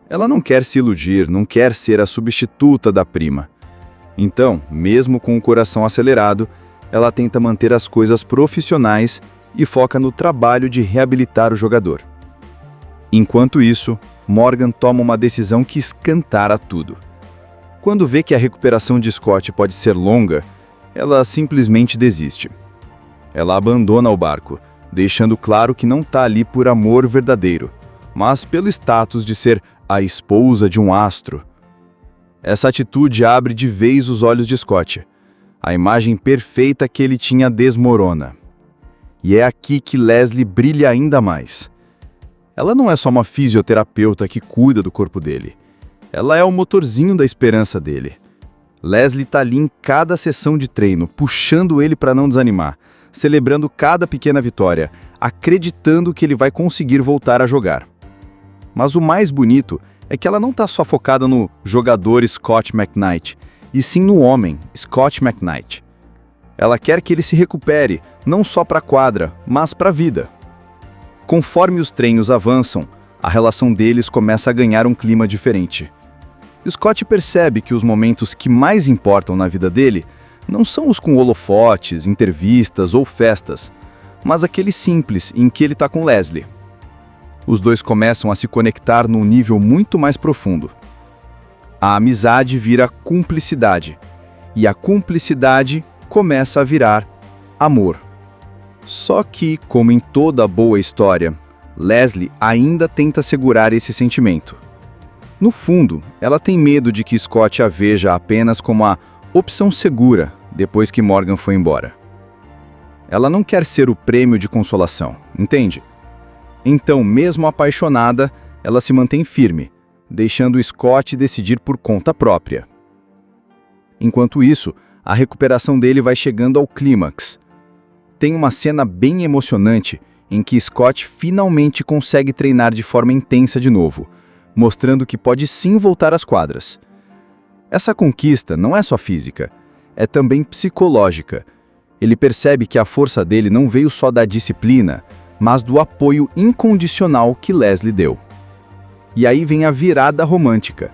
Ela não quer se iludir, não quer ser a substituta da prima. Então, mesmo com o coração acelerado, ela tenta manter as coisas profissionais e foca no trabalho de reabilitar o jogador. Enquanto isso, Morgan toma uma decisão que escantara tudo. Quando vê que a recuperação de Scott pode ser longa, ela simplesmente desiste. Ela abandona o barco, deixando claro que não está ali por amor verdadeiro, mas pelo status de ser a esposa de um astro. Essa atitude abre de vez os olhos de Scott. A imagem perfeita que ele tinha desmorona. E é aqui que Leslie brilha ainda mais. Ela não é só uma fisioterapeuta que cuida do corpo dele. Ela é o motorzinho da esperança dele. Leslie está ali em cada sessão de treino, puxando ele para não desanimar, celebrando cada pequena vitória, acreditando que ele vai conseguir voltar a jogar. Mas o mais bonito é que ela não está só focada no jogador Scott McKnight, e sim no homem, Scott McKnight. Ela quer que ele se recupere, não só para a quadra, mas para a vida. Conforme os treinos avançam, a relação deles começa a ganhar um clima diferente. Scott percebe que os momentos que mais importam na vida dele não são os com holofotes, entrevistas ou festas, mas aqueles simples em que ele está com Leslie. Os dois começam a se conectar num nível muito mais profundo. A amizade vira cumplicidade, e a cumplicidade começa a virar amor. Só que, como em toda boa história, Leslie ainda tenta segurar esse sentimento. No fundo, ela tem medo de que Scott a veja apenas como a opção segura depois que Morgan foi embora. Ela não quer ser o prêmio de consolação, entende? Então, mesmo apaixonada, ela se mantém firme, deixando Scott decidir por conta própria. Enquanto isso, a recuperação dele vai chegando ao clímax. Tem uma cena bem emocionante em que Scott finalmente consegue treinar de forma intensa de novo, mostrando que pode sim voltar às quadras. Essa conquista não é só física, é também psicológica. Ele percebe que a força dele não veio só da disciplina, mas do apoio incondicional que Leslie deu. E aí vem a virada romântica.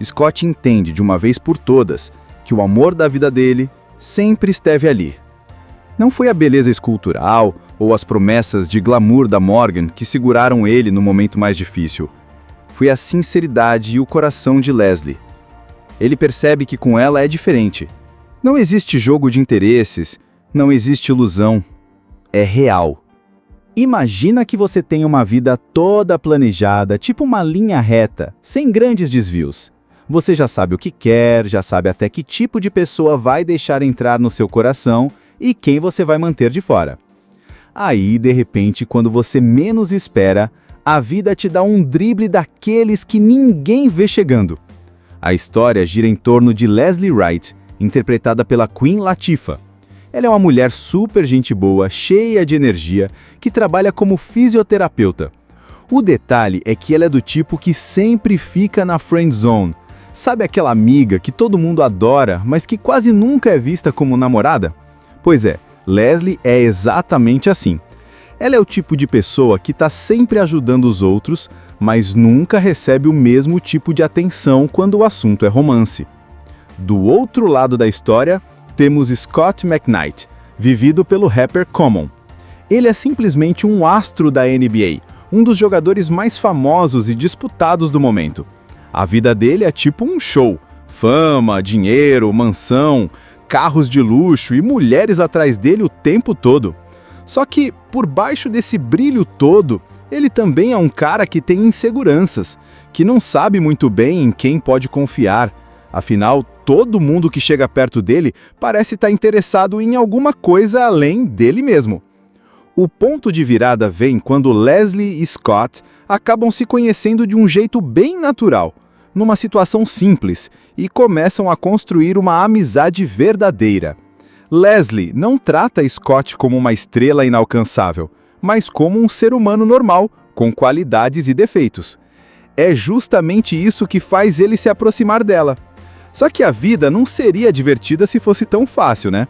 Scott entende de uma vez por todas que o amor da vida dele sempre esteve ali. Não foi a beleza escultural ou as promessas de glamour da Morgan que seguraram ele no momento mais difícil. Foi a sinceridade e o coração de Leslie. Ele percebe que com ela é diferente. Não existe jogo de interesses, não existe ilusão. É real. Imagina que você tem uma vida toda planejada, tipo uma linha reta, sem grandes desvios. Você já sabe o que quer, já sabe até que tipo de pessoa vai deixar entrar no seu coração e quem você vai manter de fora. Aí, de repente, quando você menos espera, a vida te dá um drible daqueles que ninguém vê chegando. A história gira em torno de Leslie Wright, interpretada pela Queen Latifah. Ela é uma mulher super gente boa, cheia de energia, que trabalha como fisioterapeuta. O detalhe é que ela é do tipo que sempre fica na friend zone. Sabe aquela amiga que todo mundo adora, mas que quase nunca é vista como namorada? Pois é, Leslie é exatamente assim. Ela é o tipo de pessoa que está sempre ajudando os outros, mas nunca recebe o mesmo tipo de atenção quando o assunto é romance. Do outro lado da história, temos Scott McKnight, vivido pelo rapper Common. Ele é simplesmente um astro da NBA, um dos jogadores mais famosos e disputados do momento. A vida dele é tipo um show: fama, dinheiro, mansão, carros de luxo e mulheres atrás dele o tempo todo. Só que, por baixo desse brilho todo, ele também é um cara que tem inseguranças, que não sabe muito bem em quem pode confiar. Afinal, todo mundo que chega perto dele parece estar interessado em alguma coisa além dele mesmo. O ponto de virada vem quando Leslie e Scott acabam se conhecendo de um jeito bem natural, numa situação simples, e começam a construir uma amizade verdadeira. Leslie não trata Scott como uma estrela inalcançável, mas como um ser humano normal, com qualidades e defeitos. É justamente isso que faz ele se aproximar dela. Só que a vida não seria divertida se fosse tão fácil, né?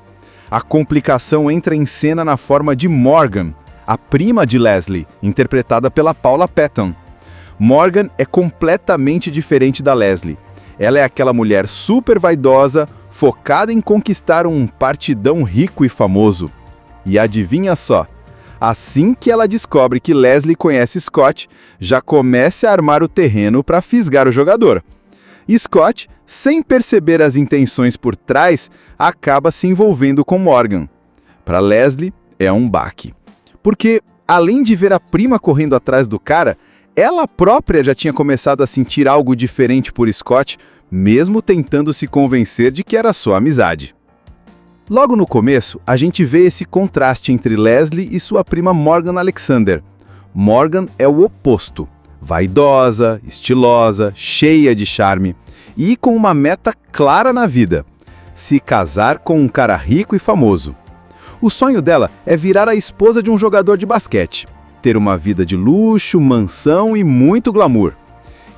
A complicação entra em cena na forma de Morgan, a prima de Leslie, interpretada pela Paula Patton. Morgan é completamente diferente da Leslie. Ela é aquela mulher super vaidosa, focada em conquistar um partidão rico e famoso. E adivinha só, assim que ela descobre que Leslie conhece Scott, já começa a armar o terreno para fisgar o jogador. E Scott, sem perceber as intenções por trás, acaba se envolvendo com Morgan. Para Leslie, é um baque. Porque, além de ver a prima correndo atrás do cara, ela própria já tinha começado a sentir algo diferente por Scott, mesmo tentando se convencer de que era só amizade. Logo no começo, a gente vê esse contraste entre Leslie e sua prima Morgan Alexander. Morgan é o oposto, vaidosa, estilosa, cheia de charme e com uma meta clara na vida: se casar com um cara rico e famoso. O sonho dela é virar a esposa de um jogador de basquete, ter uma vida de luxo, mansão e muito glamour.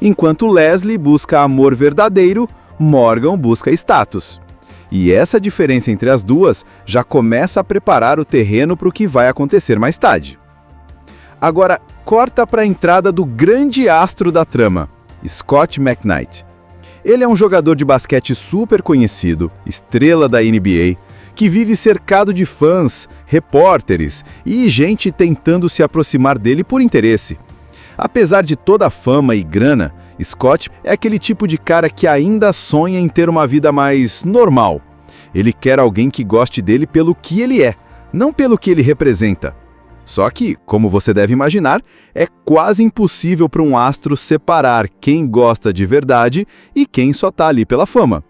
Enquanto Leslie busca amor verdadeiro, Morgan busca status. E essa diferença entre as duas já começa a preparar o terreno para o que vai acontecer mais tarde. Agora, corta para a entrada do grande astro da trama, Scott McKnight. Ele é um jogador de basquete super conhecido, estrela da NBA, que vive cercado de fãs, repórteres e gente tentando se aproximar dele por interesse. Apesar de toda a fama e grana, Scott é aquele tipo de cara que ainda sonha em ter uma vida mais normal. Ele quer alguém que goste dele pelo que ele é, não pelo que ele representa. Só que, como você deve imaginar, é quase impossível para um astro separar quem gosta de verdade e quem só tá ali pela fama.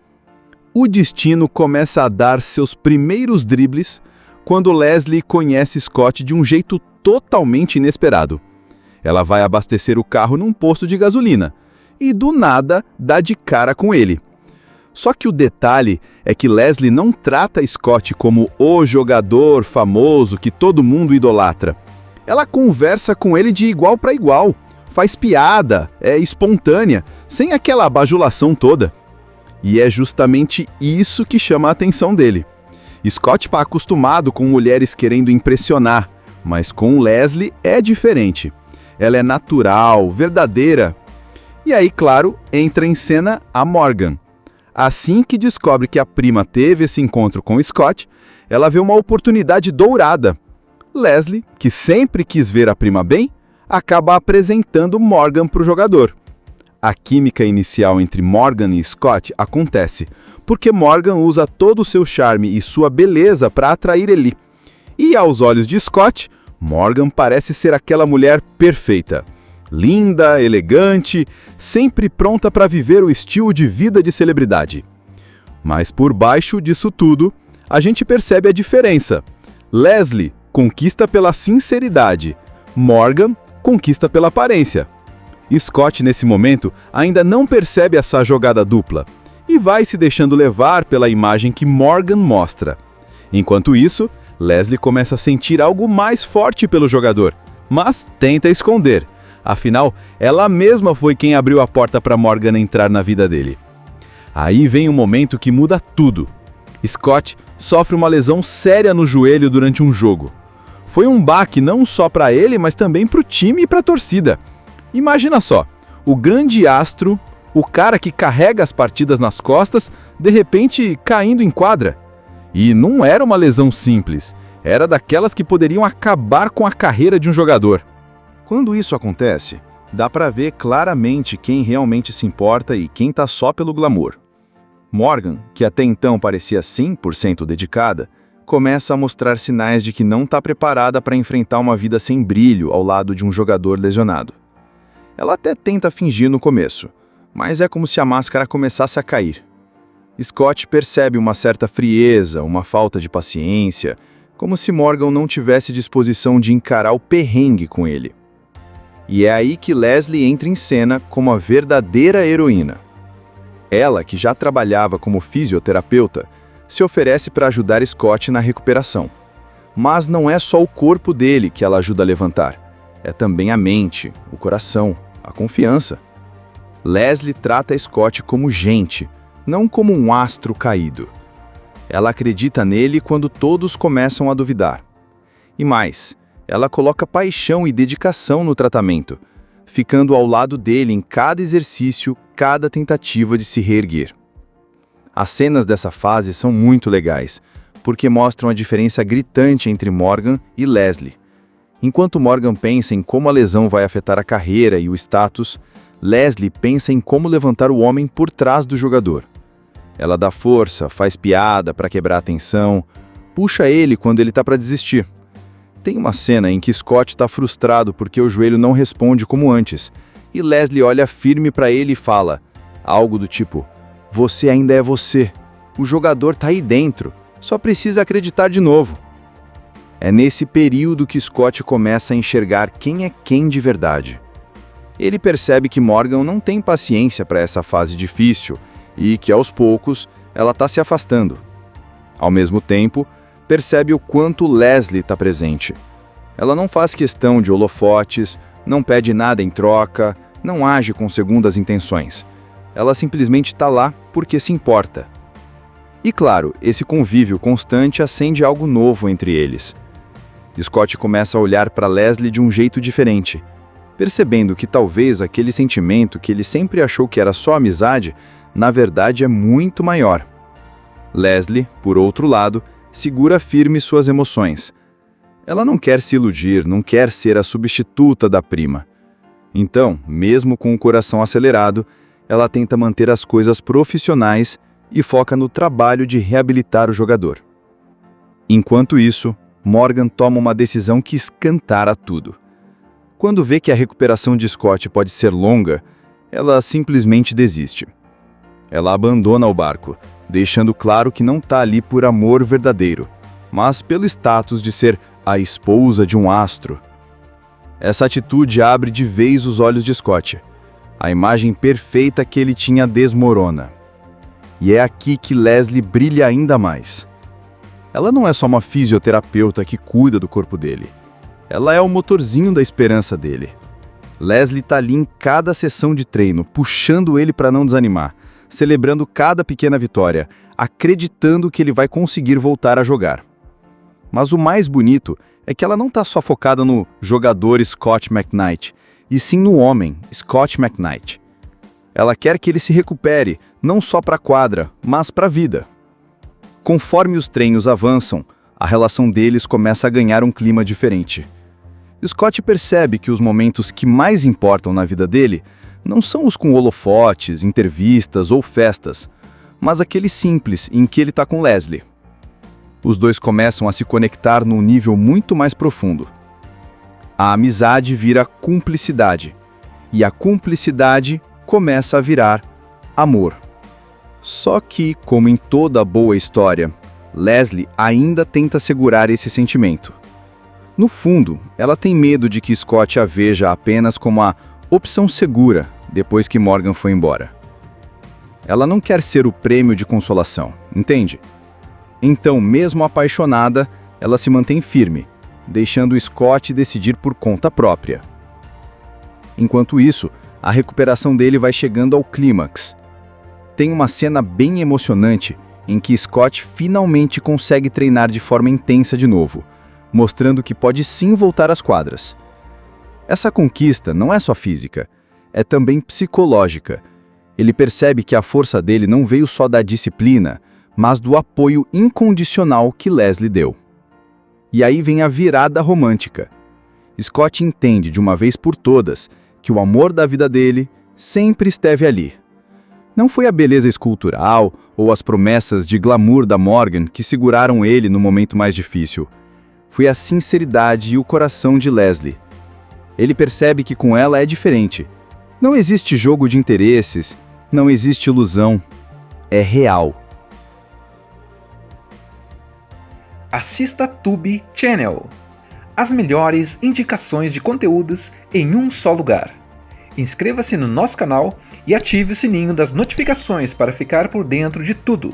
O destino começa a dar seus primeiros dribles quando Leslie conhece Scott de um jeito totalmente inesperado. Ela vai abastecer o carro num posto de gasolina e, do nada, dá de cara com ele. Só que o detalhe é que Leslie não trata Scott como o jogador famoso que todo mundo idolatra. Ela conversa com ele de igual para igual, faz piada, é espontânea, sem aquela bajulação toda. E é justamente isso que chama a atenção dele. Scott está acostumado com mulheres querendo impressionar, mas com Leslie é diferente. Ela é natural, verdadeira. E aí, claro, entra em cena a Morgan. Assim que descobre que a prima teve esse encontro com Scott, ela vê uma oportunidade dourada. Leslie, que sempre quis ver a prima bem, acaba apresentando Morgan para o jogador. A química inicial entre Morgan e Scott acontece porque Morgan usa todo o seu charme e sua beleza para atrair ele. E aos olhos de Scott, Morgan parece ser aquela mulher perfeita. Linda, elegante, sempre pronta para viver o estilo de vida de celebridade. Mas por baixo disso tudo, a gente percebe a diferença. Leslie conquista pela sinceridade, Morgan conquista pela aparência. Scott, nesse momento, ainda não percebe essa jogada dupla e vai se deixando levar pela imagem que Morgan mostra. Enquanto isso, Leslie começa a sentir algo mais forte pelo jogador, mas tenta esconder. Afinal, ela mesma foi quem abriu a porta para Morgan entrar na vida dele. Aí vem um momento que muda tudo. Scott sofre uma lesão séria no joelho durante um jogo. Foi um baque não só para ele, mas também para o time e para a torcida. Imagina só, o grande astro, o cara que carrega as partidas nas costas, de repente caindo em quadra. E não era uma lesão simples, era daquelas que poderiam acabar com a carreira de um jogador. Quando isso acontece, dá para ver claramente quem realmente se importa e quem tá só pelo glamour. Morgan, que até então parecia 100% dedicada, começa a mostrar sinais de que não está preparada para enfrentar uma vida sem brilho ao lado de um jogador lesionado. Ela até tenta fingir no começo, mas é como se a máscara começasse a cair. Scott percebe uma certa frieza, uma falta de paciência, como se Morgan não tivesse disposição de encarar o perrengue com ele. E é aí que Leslie entra em cena como a verdadeira heroína. Ela, que já trabalhava como fisioterapeuta, se oferece para ajudar Scott na recuperação. Mas não é só o corpo dele que ela ajuda a levantar, é também a mente, o coração, a confiança. Leslie trata Scott como gente, não como um astro caído. Ela acredita nele quando todos começam a duvidar. E mais, ela coloca paixão e dedicação no tratamento, ficando ao lado dele em cada exercício, cada tentativa de se reerguer. As cenas dessa fase são muito legais, porque mostram a diferença gritante entre Morgan e Leslie. Enquanto Morgan pensa em como a lesão vai afetar a carreira e o status, Leslie pensa em como levantar o homem por trás do jogador. Ela dá força, faz piada para quebrar a tensão, puxa ele quando ele está para desistir. Tem uma cena em que Scott está frustrado porque o joelho não responde como antes, e Leslie olha firme para ele e fala algo do tipo: Você ainda é você. O jogador tá aí dentro. Só precisa acreditar de novo. É nesse período que Scott começa a enxergar quem é quem de verdade. Ele percebe que Morgan não tem paciência para essa fase difícil e que, aos poucos, ela está se afastando. Ao mesmo tempo, percebe o quanto Leslie está presente. Ela não faz questão de holofotes, não pede nada em troca, não age com segundas intenções. Ela simplesmente está lá porque se importa. E claro, esse convívio constante acende algo novo entre eles. Scott começa a olhar para Leslie de um jeito diferente, percebendo que talvez aquele sentimento que ele sempre achou que era só amizade, na verdade é muito maior. Leslie, por outro lado, segura firme suas emoções. Ela não quer se iludir, não quer ser a substituta da prima. Então, mesmo com o coração acelerado, ela tenta manter as coisas profissionais e foca no trabalho de reabilitar o jogador. Enquanto isso, Morgan toma uma decisão que escantara tudo. Quando vê que a recuperação de Scott pode ser longa, ela simplesmente desiste. Ela abandona o barco, deixando claro que não está ali por amor verdadeiro, mas pelo status de ser a esposa de um astro. Essa atitude abre de vez os olhos de Scott. A imagem perfeita que ele tinha desmorona. E é aqui que Leslie brilha ainda mais. Ela não é só uma fisioterapeuta que cuida do corpo dele. Ela é o motorzinho da esperança dele. Leslie está ali em cada sessão de treino, puxando ele para não desanimar, celebrando cada pequena vitória, acreditando que ele vai conseguir voltar a jogar. Mas o mais bonito é que ela não está só focada no jogador Scott McKnight, e sim no homem, Scott McKnight. Ela quer que ele se recupere, não só para a quadra, mas para a vida. Conforme os treinos avançam, a relação deles começa a ganhar um clima diferente. Scott percebe que os momentos que mais importam na vida dele não são os com holofotes, entrevistas ou festas, mas aqueles simples em que ele está com Leslie. Os dois começam a se conectar num nível muito mais profundo. A amizade vira cumplicidade, e a cumplicidade começa a virar amor. Só que, como em toda boa história, Leslie ainda tenta segurar esse sentimento. No fundo, ela tem medo de que Scott a veja apenas como a opção segura depois que Morgan foi embora. Ela não quer ser o prêmio de consolação, entende? Então, mesmo apaixonada, ela se mantém firme, deixando Scott decidir por conta própria. Enquanto isso, a recuperação dele vai chegando ao clímax. Tem uma cena bem emocionante em que Scott finalmente consegue treinar de forma intensa de novo, mostrando que pode sim voltar às quadras. Essa conquista não é só física, é também psicológica. Ele percebe que a força dele não veio só da disciplina, mas do apoio incondicional que Leslie deu. E aí vem a virada romântica. Scott entende de uma vez por todas que o amor da vida dele sempre esteve ali. Não foi a beleza escultural ou as promessas de glamour da Morgan que seguraram ele no momento mais difícil. Foi a sinceridade e o coração de Leslie. Ele percebe que com ela é diferente. Não existe jogo de interesses, não existe ilusão. É real. Assista Tube Channel. As melhores indicações de conteúdos em um só lugar. Inscreva-se no nosso canal e ative o sininho das notificações para ficar por dentro de tudo.